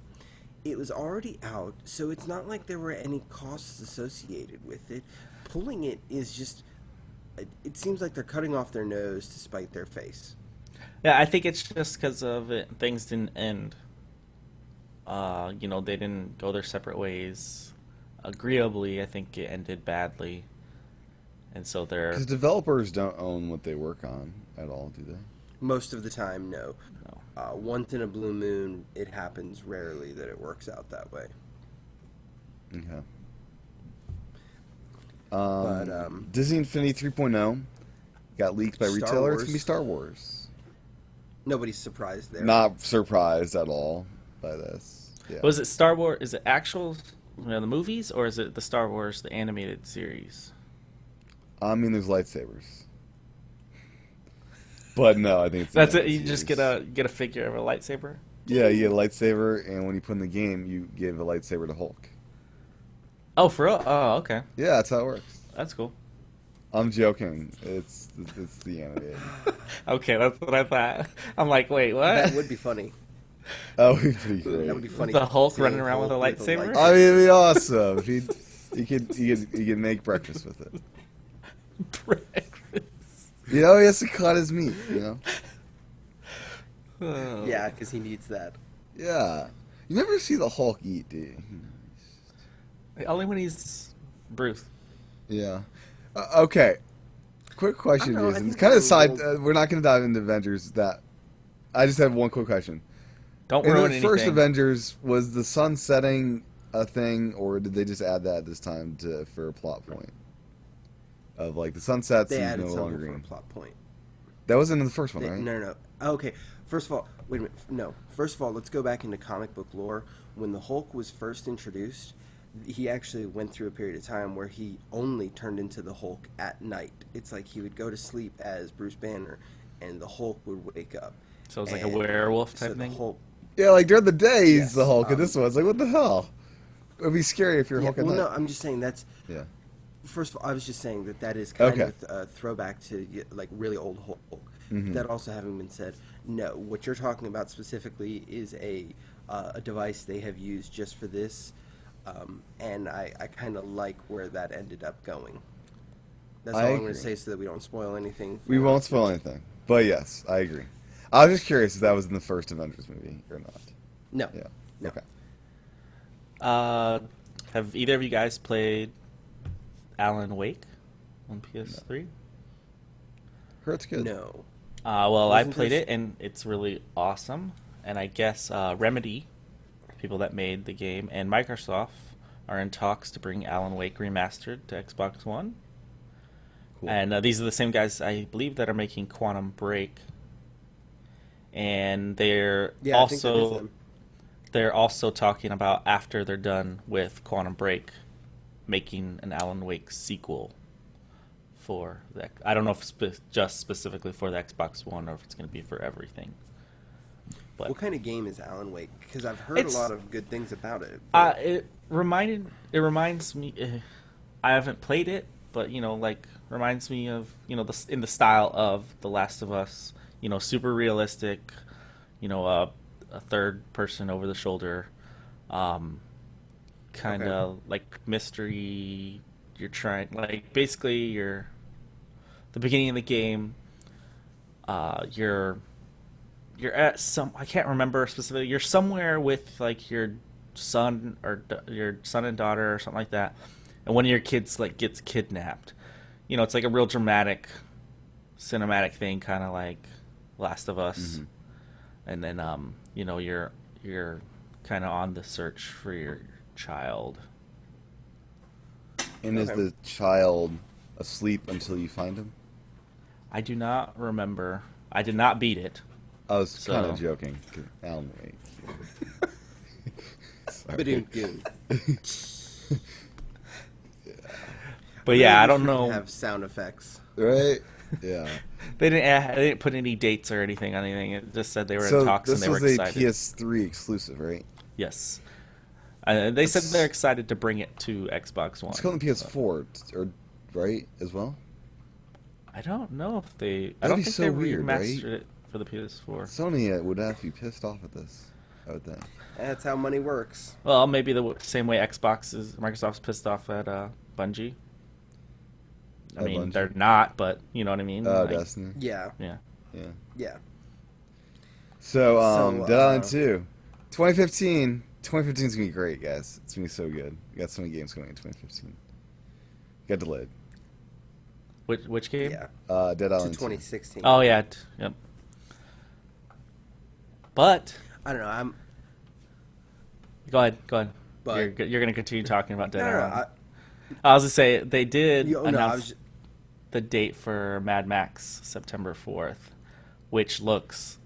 it was already out, so it's not like there were any costs associated with it. Pulling it is just, it seems like they're cutting off their nose to spite their face. Yeah, I think it's just because of it. Things didn't end. They didn't go their separate ways. Agreeably, I think it ended badly. And so they're... Because developers don't own what they work on at all, do they? Most of the time, no. No. Once in a blue moon, it happens rarely that it works out that way. Okay. But Disney Infinity 3.0 got leaked by Star retailer. Wars. It's going to be Star Wars. Nobody's surprised there. Not surprised at all by this. Yeah. Was it Star Wars? Is it actual, the movies, or is it the Star Wars, the animated series? I mean, there's lightsabers. But no, I think it's... That's it. You just get a figure of a lightsaber? Yeah, you get a lightsaber, and when you put in the game, you give a lightsaber to Hulk. Oh, for real? Oh, okay. Yeah, that's how it works. That's cool. I'm joking. It's the animated. Okay, that's what I thought. I'm like, wait, what? That would be funny. That would be pretty great. That would be funny. The Hulk seeing running around with a Hulk lightsaber? I mean, it'd be awesome. You could make breakfast with it. Breakfast. You know, he has to cut his meat, you know? Oh. Yeah, because he needs that. Yeah. You never see the Hulk eat, do you? Only when he's Bruce. Yeah. Okay. Quick question, I don't know, I Jason. It's think kind of that side. will- We're not going to dive into Avengers. I just have one quick question. Don't In ruin the anything. first Avengers, was the sun setting a thing, or did they just add that this time for a plot point? Of like the sun sets They and added no something longer for a green. plot point. That wasn't in the first one, right? No. Okay, first of all, wait a minute. No, first of all, let's go back into comic book lore. When the Hulk was first introduced, he actually went through a period of time where he only turned into the Hulk at night. It's like he would go to sleep as Bruce Banner, and the Hulk would wake up. So it's like a And werewolf so type the thing? Hulk, Yeah, like during the day he's Yes, the Hulk, and this one's like, what the hell? It would be scary if you're yeah, Hulk at well, night. no, I'm just saying that's. Yeah. First of all, I was just saying that is kind Okay. of a throwback to like really old Hulk. Mhm. That also having been said, no, what you're talking about specifically is a device they have used just for this, and I kind of like where that ended up going. That's all I I'm going agree. to say so that we don't spoil anything. We for- won't spoil anything. But yes, I agree. I was just curious if that was in the first Avengers movie or not. No. Yeah. No. Okay. Have either of you guys played Alan Wake on PS3? Heard it's good. No. Well, I Wasn't played this- it, and it's really awesome. And I guess Remedy, people that made the game, and Microsoft are in talks to bring Alan Wake remastered to Xbox One. Cool. And these are the same guys, I believe, that are making Quantum Break. And Yeah, I think that is them. they're also talking about, after they're done with Quantum Break, making an Alan Wake sequel for the... I don't know if it's just specifically for the Xbox One or if it's going to be for everything. But What kind of game is Alan Wake? Because I've heard a It's- lot of good things about it. but- it reminds me... I haven't played it, but, reminds me of, in the style of The Last of Us, super realistic, a third person over the shoulder, kind of like mystery. You're trying, basically the beginning of the game, you're at I can't remember specifically, you're somewhere with your son or your son and daughter or something like that, and one of your kids gets kidnapped. It's like a real dramatic cinematic thing, kind of like Last of Us. Mhm. And then you're kind of on the search for your child. And is Okay. the child asleep until you find him? I do not remember. I did not beat it. I was So- kind of joking. Alan Wake. Sorry. Ba-doom-doom. But yeah, I Really don't wish we could know. Have sound effects. Right? Yeah. They didn't put any dates or anything on anything. It just said they were So in talks and this they were was a excited. PS3 exclusive, right? Yes. They said It's- they're excited to bring it to Xbox One. It's coming to PS4, or right as well. I don't know if they. I That'd don't be think so they weird, remastered right? it for the PS4. Sony would have to be pissed off at this, I would think. That's how money works. Well, maybe the same way Microsoft's pissed off at Bungie. I At mean, Bungie? they're not, but you know what I mean. Oh, Like, Destiny. Yeah, yeah. Yeah. yeah. So, So, Dead Island 2. 2015. 2015 is going to be great, guys. It's going to be so good. We got so many games coming in 2015. Got delayed. Which game? Yeah. Dead To Island 2. 2016. Oh yeah. Yep. But I don't know. go ahead. Go ahead. But You're going to continue talking about Dead no, no, Island. I was gonna say they did no, I announce was. the date for Mad Max, September 4th, which looks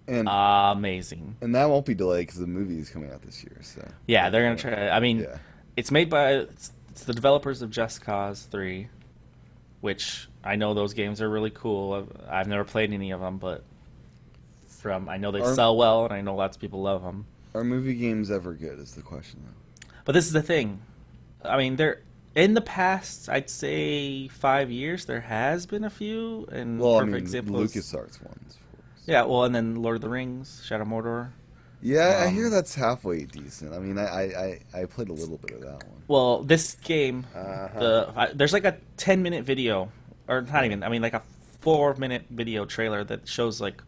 And amazing. and that won't be delayed because the movie is coming out this year. So Yeah, they're gonna try. I mean, Yeah. it's made by it's the developers of Just Cause 3, which I know those games are really cool. I've never played any of them, but I know they Are- sell well, and I know lots of people love them. Are movie games ever good? Is the question though. But this is the thing. I mean, they're in the past, I'd say 5 years, there has been a few, and Well, I perfect mean, example is- LucasArts ones. For us. Yeah, well, and then Lord of the Rings, Shadow of Mordor. Yeah, I Um, hear that's halfway decent. I mean, I played a little bit of that one. Well, this game, Uh-huh. there's like a 10-minute video, or not even, I mean, like a 4-minute video trailer that shows like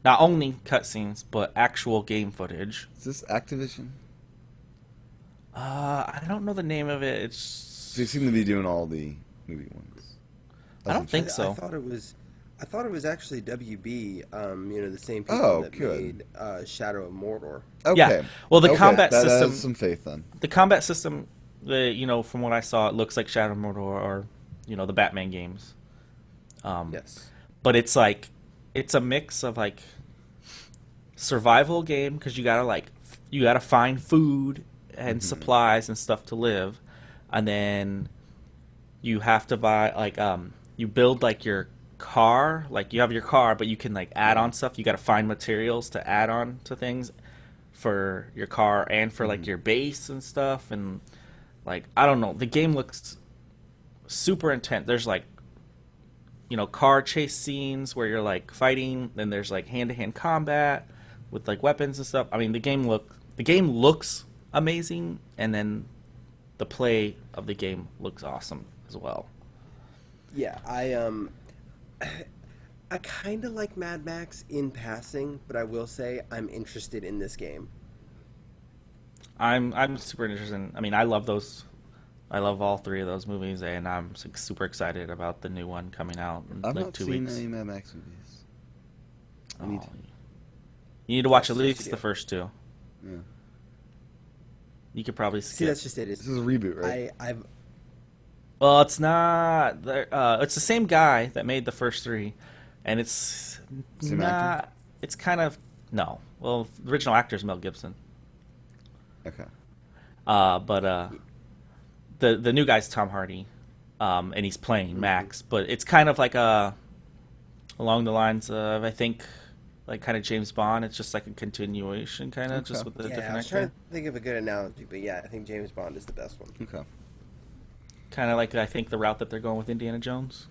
not only cutscenes but actual game footage. Is this Activision? I don't know the name of it. It's They seem to be doing all the movie ones. I don't think so. I thought it was. I thought it was actually WB. The same people Oh, that good. made Shadow of Mordor. Okay. Yeah. Well, the Okay, combat that system- has some faith then. The combat system, from what I saw, it looks like Shadow of Mordor or the Batman games. Yes. But it's like it's a mix of like survival game because you gotta find food and supplies and stuff to live, and then you have to buy you build like your car, like you have your car, but you can like add on stuff. You got to find materials to add on to things for your car and for like your base and stuff, and like I don't know, the game looks super intense. There's like car chase scenes where you're like fighting, then there's like hand-to-hand combat with like weapons and stuff. I mean, the game looks amazing, and then the play of the game looks awesome as well. Yeah, I kind of like Mad Max in passing, but I will say I'm interested in this game. I'm super interested in, I mean, I love all three of those movies, and I'm super excited about the new one coming out in I've like not 2 seen weeks. any Mad Max movies. I Oh, need to. you need to watch That's at what least you the do. first two. Yeah. You could probably See, skip. that's just it. This is a reboot, right? I've Well, it's not. It's the same guy that made the first three, and it's Same not. actor? It's kind of no. Well, the original actor is Mel Gibson, Okay. but the new guy's Tom Hardy, and he's playing Max. But it's kind of like along the lines of, I think, like kind of James Bond. It's just like a continuation, kind of just Okay. with a I different was trying actor. to think of a good analogy, but yeah, I think James Bond is the best one. Okay. Kind of like I think the route that they're going with Indiana Jones.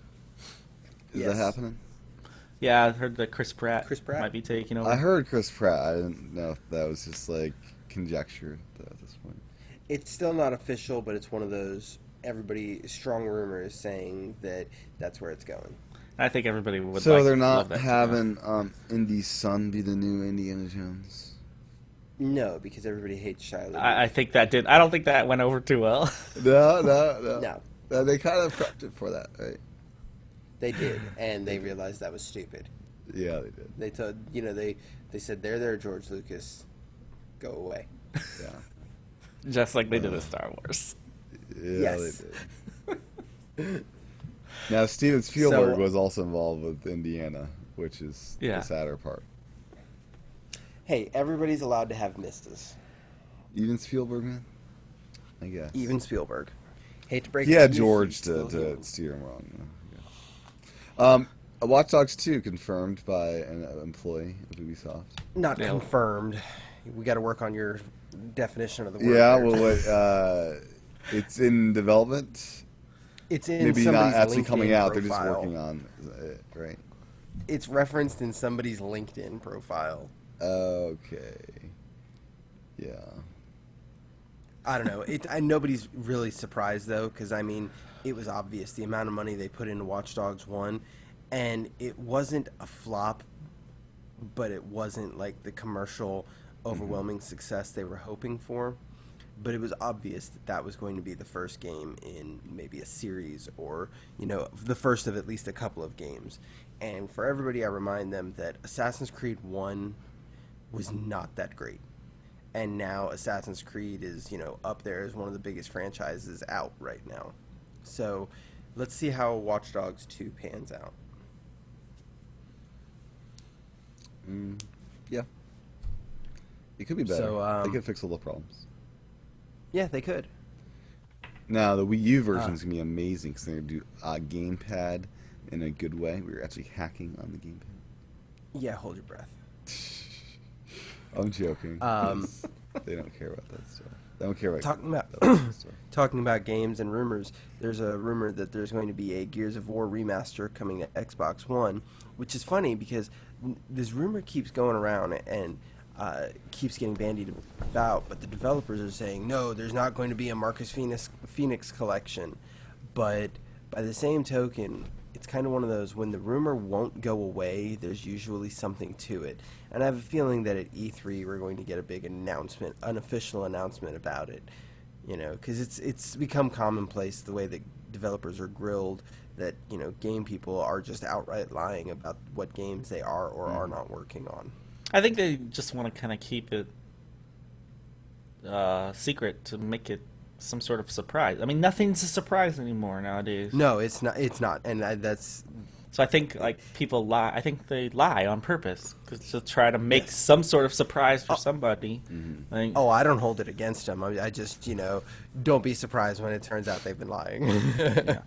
Is Yes. that happening? Yeah, I heard that Chris Pratt Pratt? might be taking over. I heard Chris Pratt. I didn't know if that was just like conjecture at this point. It's still not official, but it's one of those strong rumors saying that that's where it's going. I think everybody would. So like, they're love not that to go. having Indy's son be the new Indiana Jones. No, because everybody hates Shia LaBeouf. I think that did. I don't think that went over too well. No. No, They kind of prepped it for that, right? they did, and they realized that was stupid. Yeah, they did. They told they said there, George Lucas, go away. Yeah. Just like they did with Star Wars. Yeah, Yes. they did. Now, Steven Spielberg So- was also involved with Indiana, which is Yeah. the sadder part. Hey, everybody's allowed to have misses, Even Spielberg, man? I guess. even Spielberg. Hate to break He it had to you, George he's still to human. steer him wrong. Watch Dogs 2 confirmed by an employee of Ubisoft. Not Yeah. confirmed. We got to work on your definition of the word. Yeah, there. well, it's in development. It's in Maybe not somebody's actually LinkedIn coming out. profile. They're just working on it, right? It's referenced in somebody's LinkedIn profile. Okay. Yeah. I don't know. Nobody's really surprised though, because I mean, it was obvious the amount of money they put into Watch Dogs 1, and it wasn't a flop, but it wasn't like the commercial overwhelming success they were hoping for. But it was obvious that that was going to be the first game in maybe a series, or the first of at least a couple of games. And for everybody, I remind them that Assassin's Creed 1 was not that great. And now Assassin's Creed is, up there as one of the biggest franchises out right now. So let's see how Watch Dogs 2 pans out. Yeah. It could be better. So, they could fix all the problems. Yeah, they could. Now, the Wii U version is going to be amazing because they're going to do a gamepad in a good way. We were actually hacking on the gamepad. Yeah, hold your breath. I'm joking. They don't care about that stuff. They don't care about talking about games and rumors. There's a rumor that there's going to be a Gears of War remaster coming to Xbox One, which is funny because this rumor keeps going around and keeps getting bandied about. But the developers are saying no, there's not going to be a Marcus Phoenix collection. But by the same token, it's kind of one of those, when the rumor won't go away, there's usually something to it. And I have a feeling that at E3 we're going to get a big announcement, an official announcement about it. Because it's become commonplace the way that developers are grilled, that, game people are just outright lying about what games they are or are not working on. I think they just want to kind of keep it secret to make it some sort of surprise. I mean, nothing's a surprise anymore nowadays. No, it's not. It's not, and that's. So I think people lie. I think they lie on purpose to try to make some sort of surprise for somebody. Mm-hmm. I don't hold it against them. I just don't be surprised when it turns out they've been lying. Yeah.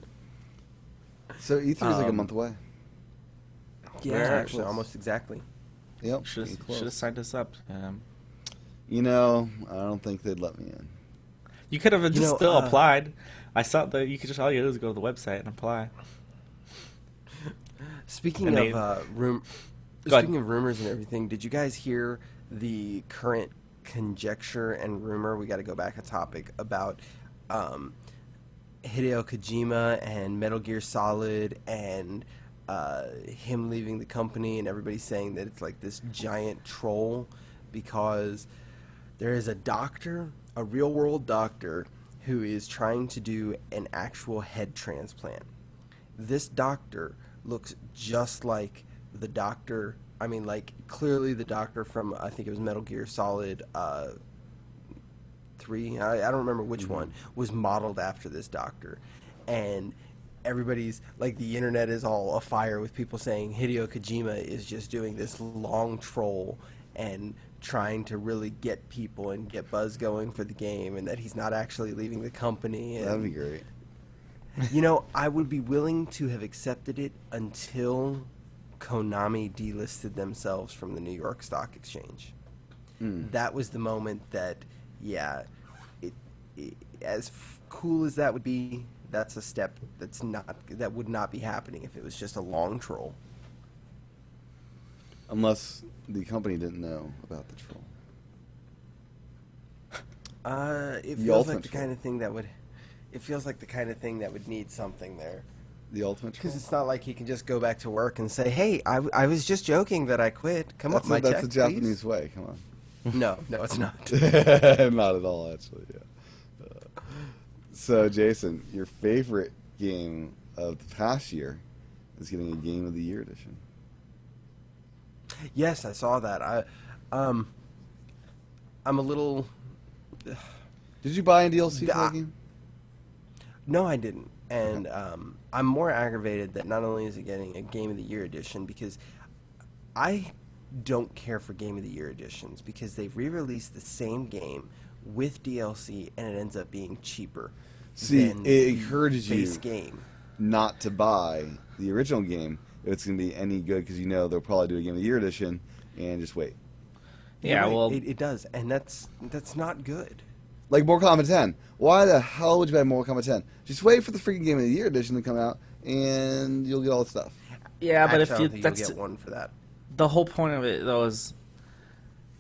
So E3 is like a month away. Yeah, actually, almost exactly. Yep. Should have signed us up. I don't think they'd let me in. You could have just still applied. I saw that you could just, all you do is go to the website and apply. Speaking of rumors and everything, did you guys hear the current conjecture and rumor? We got to go back a topic about Hideo Kojima and Metal Gear Solid and him leaving the company, and everybody saying that it's like this giant troll because there is a doctor, a real world doctor, who is trying to do an actual head transplant. This doctor looks just like the doctor, clearly the doctor from, I think it was Metal Gear Solid 3, I don't remember which one, was modeled after this doctor. And everybody's, the internet is all afire with people saying Hideo Kojima is just doing this long troll and trying to really get people and get buzz going for the game, and that he's not actually leaving the company. And, that'd be great. I would be willing to have accepted it until Konami delisted themselves from the New York Stock Exchange. That was the moment that, as cool as that would be, that's a step that would not be happening if it was just a long troll. Unless the company didn't know about the troll. It feels like the kind of thing that would. It feels like the kind of thing that would need something there. The ultimate troll? Because it's not like he can just go back to work and say, "Hey, I was just joking that I quit. Come that's on, that's check, a Japanese please." way. Come on. No, it's not. Not at all, actually. Yeah. So, Jason, your favorite game of the past year is getting a Game of the Year edition. Yes, I saw that. I'm a little. Did you buy a DLC for that game? No, I didn't. And I'm more aggravated that not only is it getting a Game of the Year edition, because I don't care for Game of the Year editions, because they've re-released the same game with DLC and it ends up being cheaper. See, than it encourages the base you game. not to buy the original game if it's going to be any good, because they'll probably do a Game of the Year edition and just wait. You're Yeah, right. well, It does, and that's not good. Like Mortal Kombat 10. Why the hell would you buy Mortal Kombat 10? Just wait for the freaking Game of the Year edition to come out, and you'll get all the stuff. yeah, but Actually, if I you don't think that's you'll get one for that. the whole point of it though is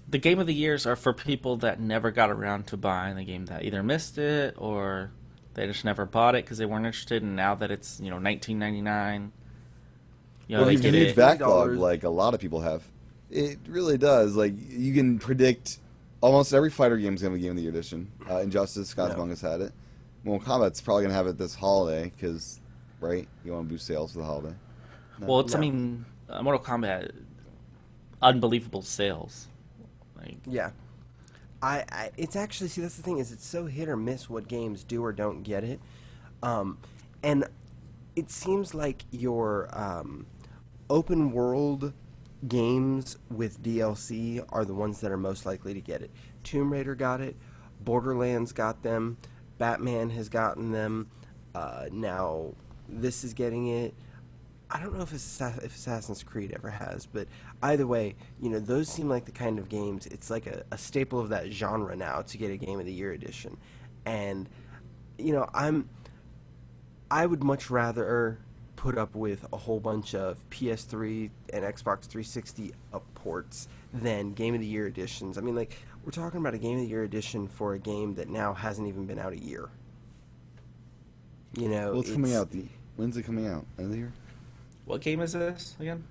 the Game of the Years are for people that never got around to buying the game, that either missed it or they just never bought it because they weren't interested. And now that it's $19.99, Well, they if you get huge it. backlog, like a lot of people have, it really does. Like, you can predict almost every fighter game is going to have a Game of the Year edition. Injustice, Scott's Among Us had it. Mortal Kombat's probably going to have it this holiday because, right, you want to boost sales for the holiday. No. Well, it's No. Mortal Kombat, unbelievable sales. Like, Yeah. It's actually, see, that's the thing, is it's so hit or miss what games do or don't get it. And it seems like your open world games with DLC are the ones that are most likely to get it. Tomb Raider got it, Borderlands got them, Batman has gotten them, now this is getting it. I don't know if Assassin's Creed ever has, but either way, those seem like the kind of games, it's like a staple of that genre now to get a Game of the Year edition. And, I would much rather put up with a whole bunch of PS3 and Xbox 360 ports than Game of the Year editions. I mean, like, we're talking about a Game of the Year edition for a game that now hasn't even been out a year. Well, it's coming out. When's it coming out? End of the year? what game is this again?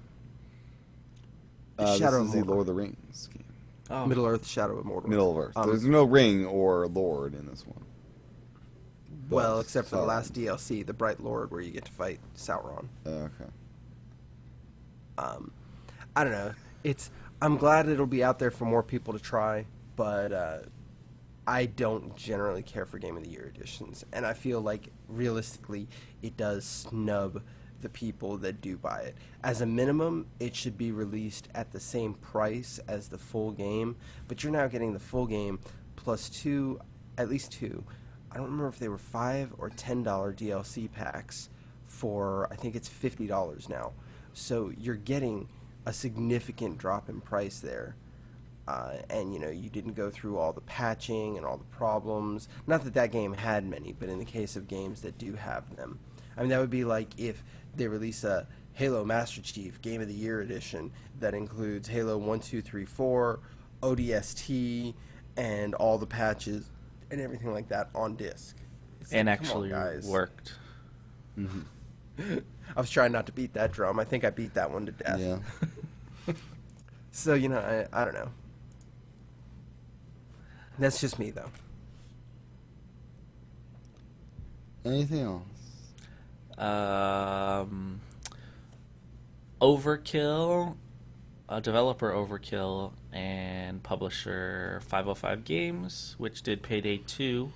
Shadow this is of the Mordor. Lord of the Rings game. Oh, Middle-earth Shadow of Mordor. Middle of Earth. There's no ring or Lord in this one. Well, But except for the Sauron. last DLC, the Bright Lord, where you get to fight Sauron. Okay. I don't know. I'm glad it'll be out there for more people to try, but I don't generally care for Game of the Year editions, and I feel like realistically, it does snub the people that do buy it. As a minimum, it should be released at the same price as the full game, but you're now getting the full game plus at least two. I don't remember if they were $5 or $10 DLC packs for, I think it's $50 now. So you're getting a significant drop in price there. And you didn't go through all the patching and all the problems. Not that game had many, but in the case of games that do have them. I mean, that would be like if they release a Halo Master Chief Game of the Year edition that includes Halo 1, 2, 3, 4, ODST, and all the patches and everything like that on disc. and like, come on, actually guys. worked. I was trying not to beat that drum. I think I beat that one to death. Yeah. So, I don't know. That's just me, though. Anything else? Overkill, developer Overkill, and publisher 505 Games, which did Payday 2,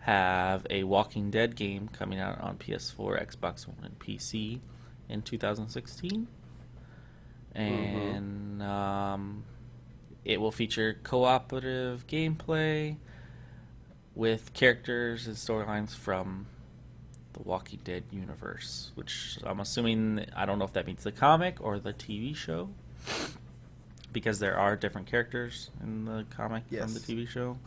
have a Walking Dead game coming out on PS4, Xbox One, and PC in 2016. And it will feature cooperative gameplay with characters and storylines from the Walking Dead universe, which I'm assuming, I don't know if that means the comic or the TV show, because there are different characters in the comic from the Yes. TV show.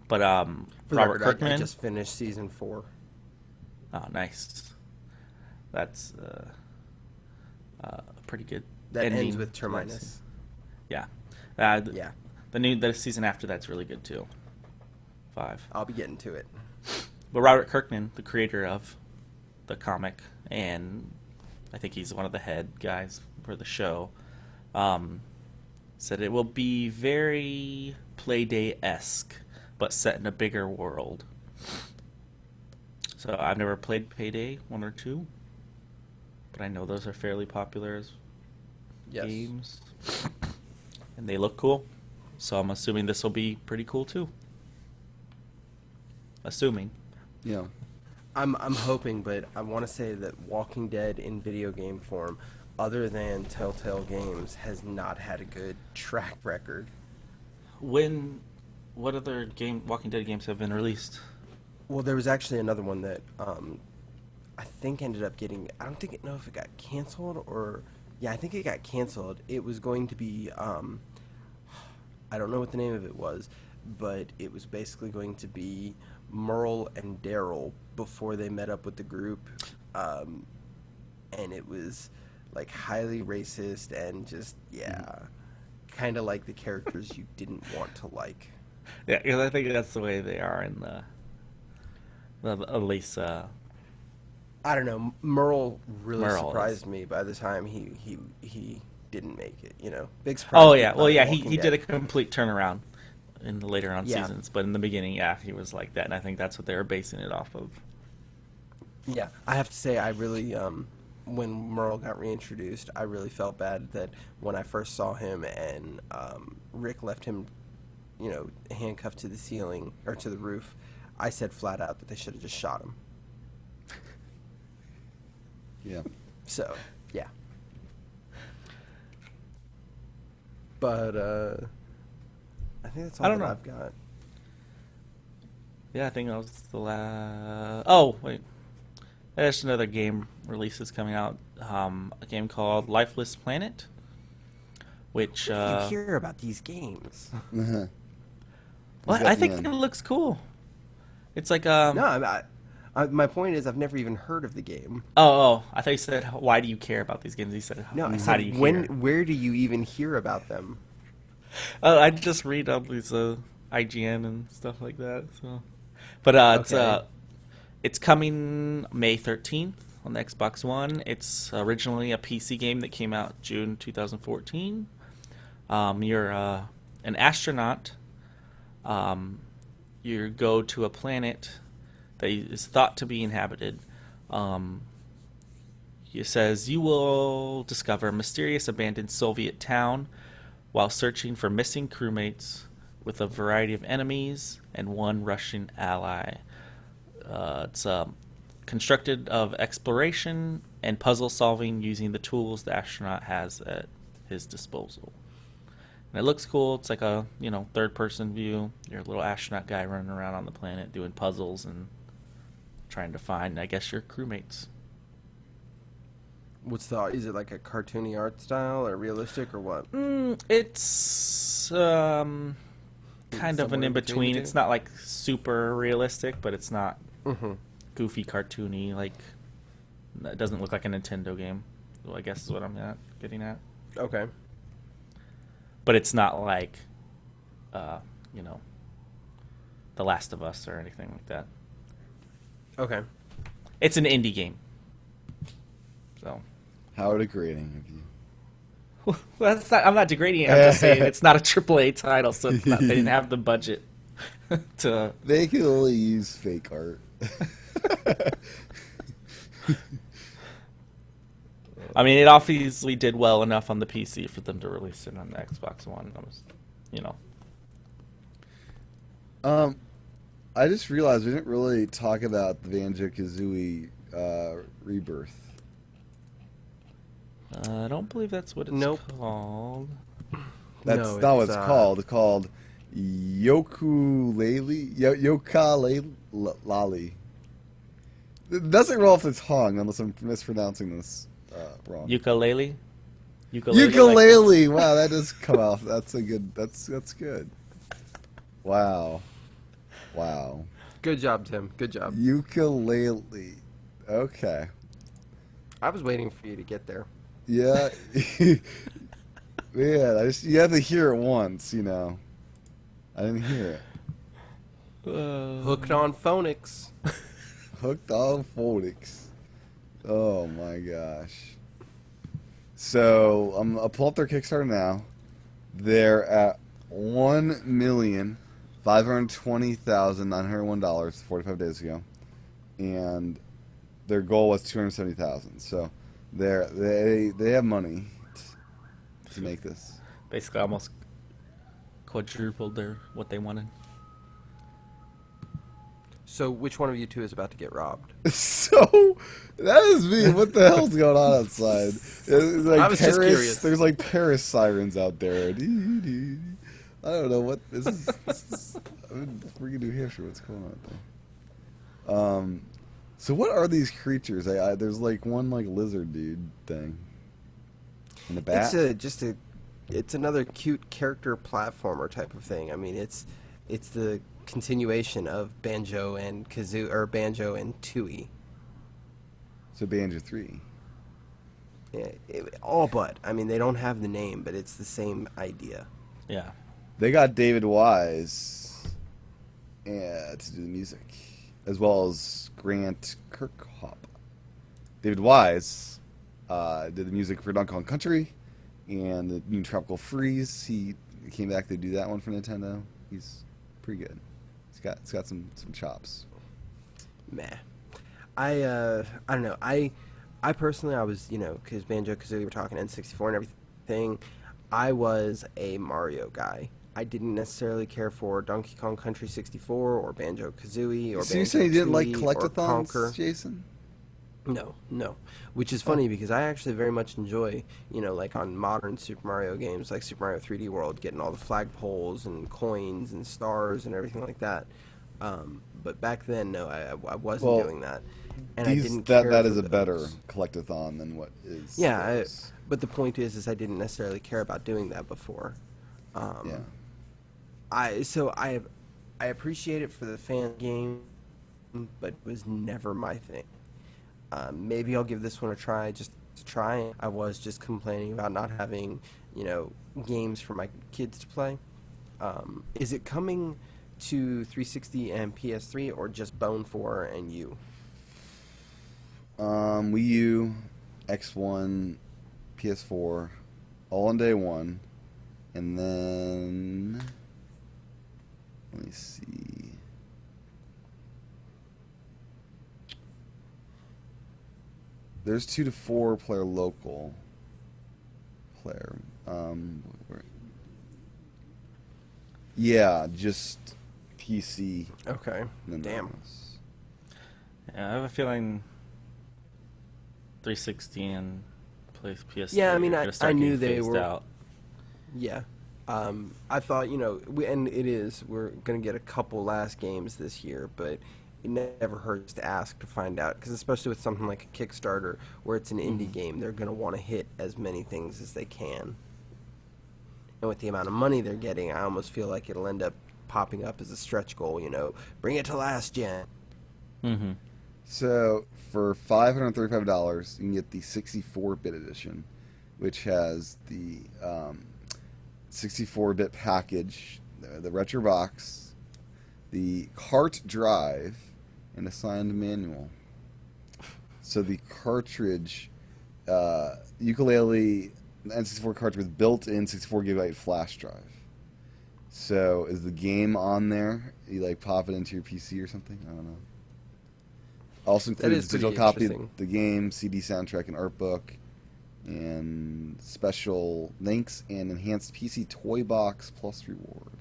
But For the Robert record, Kirkman. I just finished season 4. Oh, nice. That's pretty good. That ending ends with to that Terminus. season. Yeah. Yeah, The season after that's really good too. 5. I'll be getting to it. But Robert Kirkman, the creator of the comic, and I think he's one of the head guys for the show, said it will be very Payday-esque, but set in a bigger world. So I've never played Payday 1 or 2, but I know those are fairly popular as Yes. games. And they look cool. So I'm assuming this will be pretty cool too. Assuming. Yeah. I'm hoping, but I want to say that Walking Dead in video game form, other than Telltale Games, has not had a good track record. What other Walking Dead games have been released? Well, there was actually another one that I think ended up getting. I don't know if it got canceled or Yeah, I think it got canceled. It was going to be, I don't know what the name of it was, but it was basically going to be Merle and Daryl before they met up with the group, and it was like highly racist and just kind of like the characters you didn't want to like. Yeah, because I think that's the way they are in at least I don't know. Merle really Merle surprised is. me by the time he didn't make it. Big surprise. Oh to yeah, people well on yeah, Walking he did a Dead. complete turnaround in the later on Yeah, seasons, but in the beginning, yeah, he was like that, and I think that's what they were basing it off of. yeah. I have to say, I really when Merle got reintroduced, I really felt bad that when I first saw him and Rick left him, handcuffed to the ceiling or to the roof. I said flat out that they should have just shot him. Yeah. So, yeah. But I think that's I all don't that know. I've got. Yeah, I think that was the last. Oh wait, there's another game releases coming out. A game called Lifeless Planet, which Where do you hear about these games? Uh-huh. Who's well, got I the think end? it looks cool. It's like No, my point is I've never even heard of the game. oh, I thought you said why do you care about these games? You said No, I how do you said hear? where do you even hear about them? I just read all these IGN and stuff like that. So, but Okay. it's coming May 13th on the Xbox One. It's originally a PC game that came out June 2014. You're an astronaut. You go to a planet that is thought to be inhabited. Um, it says you will discover a mysterious abandoned Soviet town while searching for missing crewmates with a variety of enemies and one Russian ally. It's constructed of exploration and puzzle solving using the tools the astronaut has at his disposal. And it looks cool. It's like a third person view. You're a little astronaut guy running around on the planet doing puzzles and trying to find, I guess, your crewmates. Is it like a cartoony art style or realistic or what? It's kind of an Somewhere in in between the between. two? It's not like super realistic, but it's not Mm-hmm. goofy cartoony. Like it doesn't look like a Nintendo game. Well, I guess is what I'm getting at. Okay. But it's not like, uh, you know, The Last of Us or anything like that. Okay. It's an indie game. So How degrading of you. that's not. I'm not degrading it. I'm just saying it's not a AAA title, so it's not, they didn't have the budget to. They can only use fake art. I mean, it obviously did well enough on the PC for them to release it on the Xbox One. You know. I just realized we didn't really talk about the Banjo-Kazooie rebirth. I don't believe that's what it's Nope. called. That's No, not what it's, it's called. It's called Yooka-Laylee. It doesn't roll off the tongue unless I'm mispronouncing this wrong. Ukulele. Ukulele. Ukulele. Wow, that does come off. That's a good. That's good. Wow. Wow. Good job, Tim. Good job. Ukulele. Okay. I was waiking for you to get there. Yeah. Man, you have to hear it once, you know. I didn't hear it. Hooked on phonics. Hooked on phonics. Oh my gosh. So I'll pull up their Kickstarter now. They're at $1,520,901 45 days ago, and their goal was 270,000. So they have money to make this. Basically, almost quadrupled what they wanted. So, which one of you two is about to get robbed? So that is me. What the hell's going on outside? It's like I was just Paris. curious. There's like Paris sirens out there. I don't know what this is. I'm in freaking New Hampshire. What's going on there? So what are these creatures? There's like one like lizard dude thing. And the It's bat. it's another cute character platformer type of thing. I mean, it's the continuation of Banjo and Kazoo or Banjo and Tooie. So Banjo 3. Yeah, all but. I mean, they don't have the name, but it's the same idea. Yeah. They got David Wise to do the music, as well as Grant Kirkhope. David Wise did the music for Donkey Kong Country and the new Tropical Freeze. He came back to do that one for Nintendo. He's pretty good. He's got some chops. Meh. I don't know. I personally, I was, because Banjo Kazooie, we're talking N64 and everything. I was a Mario guy. I didn't necessarily care for Donkey Kong Country 64 or Banjo Kazooie or So Banjo you saying you didn't like Tooie or collectathons, Jason? No. Which is funny because I actually very much enjoy, like on modern Super Mario games, like Super Mario 3D World, getting all the flagpoles and coins and stars and everything like that. But back then, no, I wasn't doing that, and I didn't care that for is a those. better collectathon than what is. Yeah, those. but the point is I didn't necessarily care about doing that before. Yeah. I appreciate it for the fan game, but it was never my thing. Maybe I'll give this one a try just to try. I was just complaining about not having, games for my kids to play. Is it coming to 360 and PS3 or just Bone 4 and U? Wii U, X1, PS4, all on day one, and then let me see. There's 2 to 4 player local player. Yeah, just PC. Okay. and Damn. those. Yeah, I have a feeling 360 and PS3 Yeah, I mean, are I gonna start knew getting they phased were. out. Yeah. I thought, and it is, we're going to get a couple last games this year, but it never hurts to ask to find out, because especially with something like a Kickstarter, where it's an indie game, they're going to want to hit as many things as they can. And with the amount of money they're getting, I almost feel like it'll end up popping up as a stretch goal, bring it to last gen. Mm-hmm. So for $535, you can get the 64-bit edition, which has the 64-bit package, the retro box, the cart drive, and a signed manual. So the cartridge, ukulele N64 cartridge with built-in 64 gigabyte flash drive. So is the game on there? You pop it into your PC or something? I don't know. Also includes is a digital pretty copy of interesting. the game, CD soundtrack, and art book, and special links and enhanced PC toy box plus reward.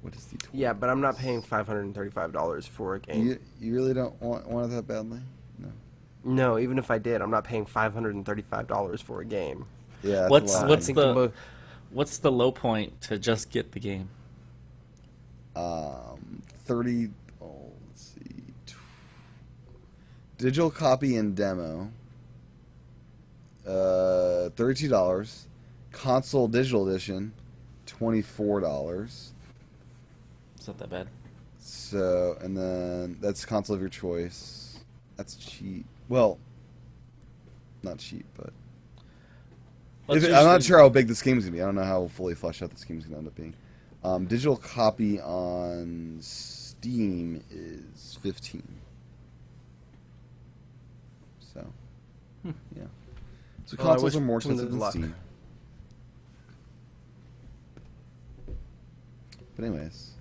What is the toy Yeah, but I'm not box? paying $535 for a game. You really don't want it that badly? No. No, even if I did, I'm not paying $535 for a game. Yeah, that's What's a lot. what's I think the both. what's the low point to just get the game? 30. Oh, let's see. Digital copy and demo. $32. Console digital edition, $24. It's not that bad. So, and then that's console of your choice. That's cheap. Well, not cheap, but Let's I'm not usually- sure how big this game is gonna be. I don't know how fully fleshed out this game is gonna end up being. Digital copy on Steam is $15. So, yeah. So Well, I consoles wish are more them expensive than luck. Steam. But anyways,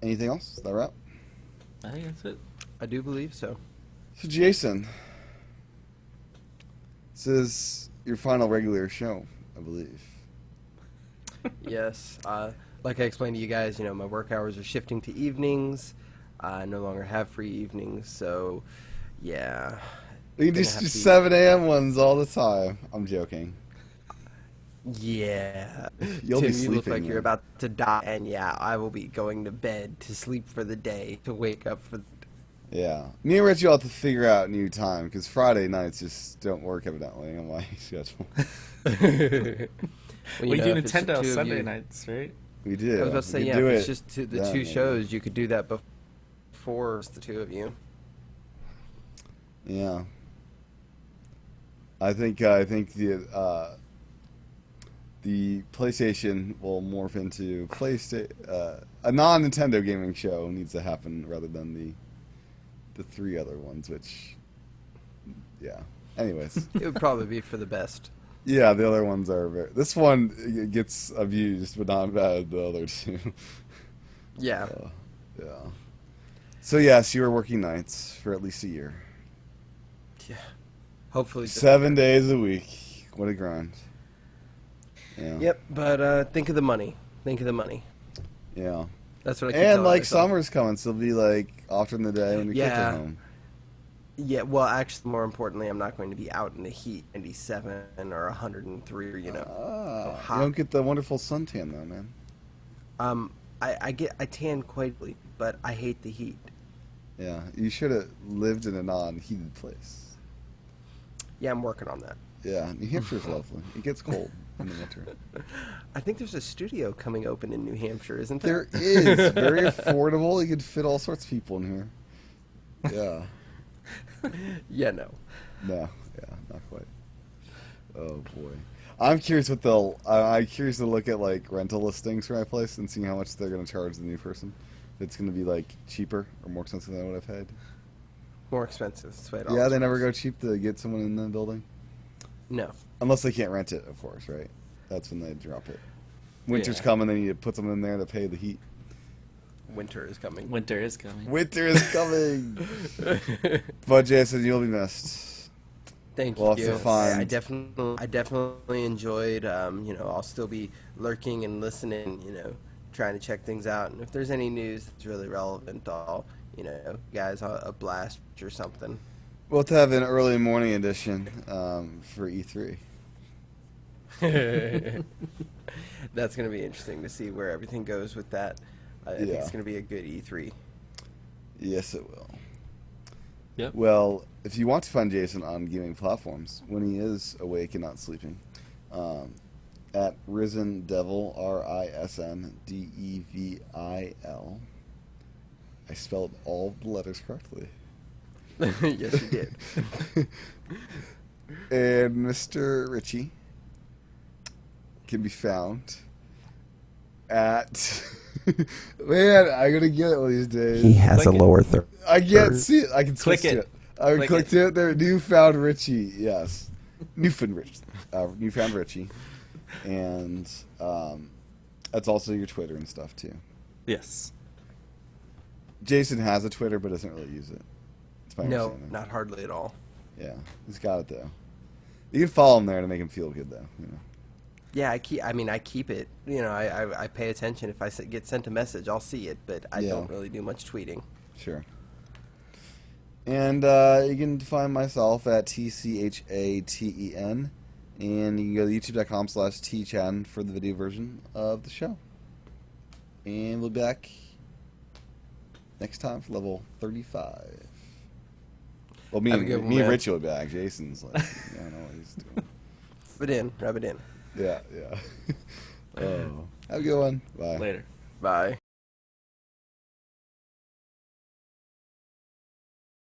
anything else? Is that wrap? I think that's it. I do believe so. So Jason, this is your final regular show, I believe. Yes. Like I explained to you guys, my work hours are shifting to evenings. I no longer have free evenings, so yeah. We can Gonna just have do to- 7 a.m. ones all the time. I'm joking. Yeah. You'll Tim, be you look sleeping, like you're man. about to die, and yeah, I will be going to bed to sleep for the day, to wake up for. Yeah. Me and Richie will have to figure out a new time because Friday nights just don't work evidently on my schedule. Well, We know, do if it's the Nintendo two of Sunday you- nights, right? We do. I was about to We say, could yeah, do if it's it just the then, two maybe. shows, you could do that before the two of you. Yeah. I think the PlayStation will morph into a non-Nintendo gaming show needs to happen rather than the three other ones, which yeah. Anyways, It would probably be for the best. yeah, the other ones are this one gets abused, but not bad the other two. Yeah. Yeah. So yes, you were working nights for at least a year. Yeah. Hopefully. 7 days a week. What a grind. Yeah. Yep, but think of the money. Think of the money. Yeah. That's what I keep And telling like myself. summer's coming, so it'll be like off during the day when your kids Yeah. are home. Yeah, well, actually, more importantly, I'm not going to be out in the heat, 97 or 103, you know. You hot. don't get the wonderful suntan though, man. I tan quite easily, but I hate the heat. Yeah, you should have lived in a non-heated place. Yeah, I'm working on that. Yeah, New Hampshire's lovely. It gets cold in the winter. I think there's a studio coming open in New Hampshire, isn't there? There is very affordable. You could fit all sorts of people in here. Yeah. Yeah, no. No, yeah, not quite. Oh boy, I'm curious what they'll. I'm curious to look at like rental listings for my place and see how much they're going to charge the new person. If it's going to be like cheaper or more expensive than what I've had. More expensive. That's the way it Yeah, always they never works. go cheap to get someone in the building, No. unless they can't rent it, of course, right? That's when they drop it. Winter's Yeah. coming, they need to put someone in there to pay the heat. Winter is coming. Winter is coming. Winter is coming. But Jason, you'll be missed. Thank We'll have you. to find- I definitely enjoyed. I'll still be lurking and listening. Trying to check things out, and if there's any news that's really relevant, I'll guys a blast or something. We'll have to have an early morning edition for E3. That's going to be interesting to see where everything goes with that. I think Yeah. it's going to be a good E3. Yes, it will. Yep. Well, if you want to find Jason on gaming platforms when he is awake and not sleeping, at Risen Devil, RISNDEVIL. I spelled all the letters correctly. Yes, you did. And Mr. Ritchie can be found at. Man, I'm gonna get it one of these days. He has Click a it. lower third. I can't see it. I can Click switch to it. it. I Click clicked it. There, Newfound Richie. Yes, Newfound Richie, and that's also your Twitter and stuff too. Yes. Jason has a Twitter, but doesn't really use it. That's my No, understanding. not hardly at all. Yeah, he's got it though. You can follow him there to make him feel good though. Yeah, I keep it. I pay attention. If I get sent a message, I'll see it, but I Yeah. don't really do much tweeting. Sure. And you can find myself at TCHATEN. And you can go to youtube.com/tchan for the video version of the show. And we'll be back next time for level 35. Well, me Have a and good one, me and man. Richie will be back. Jason's like, I don't know what he's doing. Rub it in. Yeah, yeah. Oh. Have a good one. Bye. Later. Bye.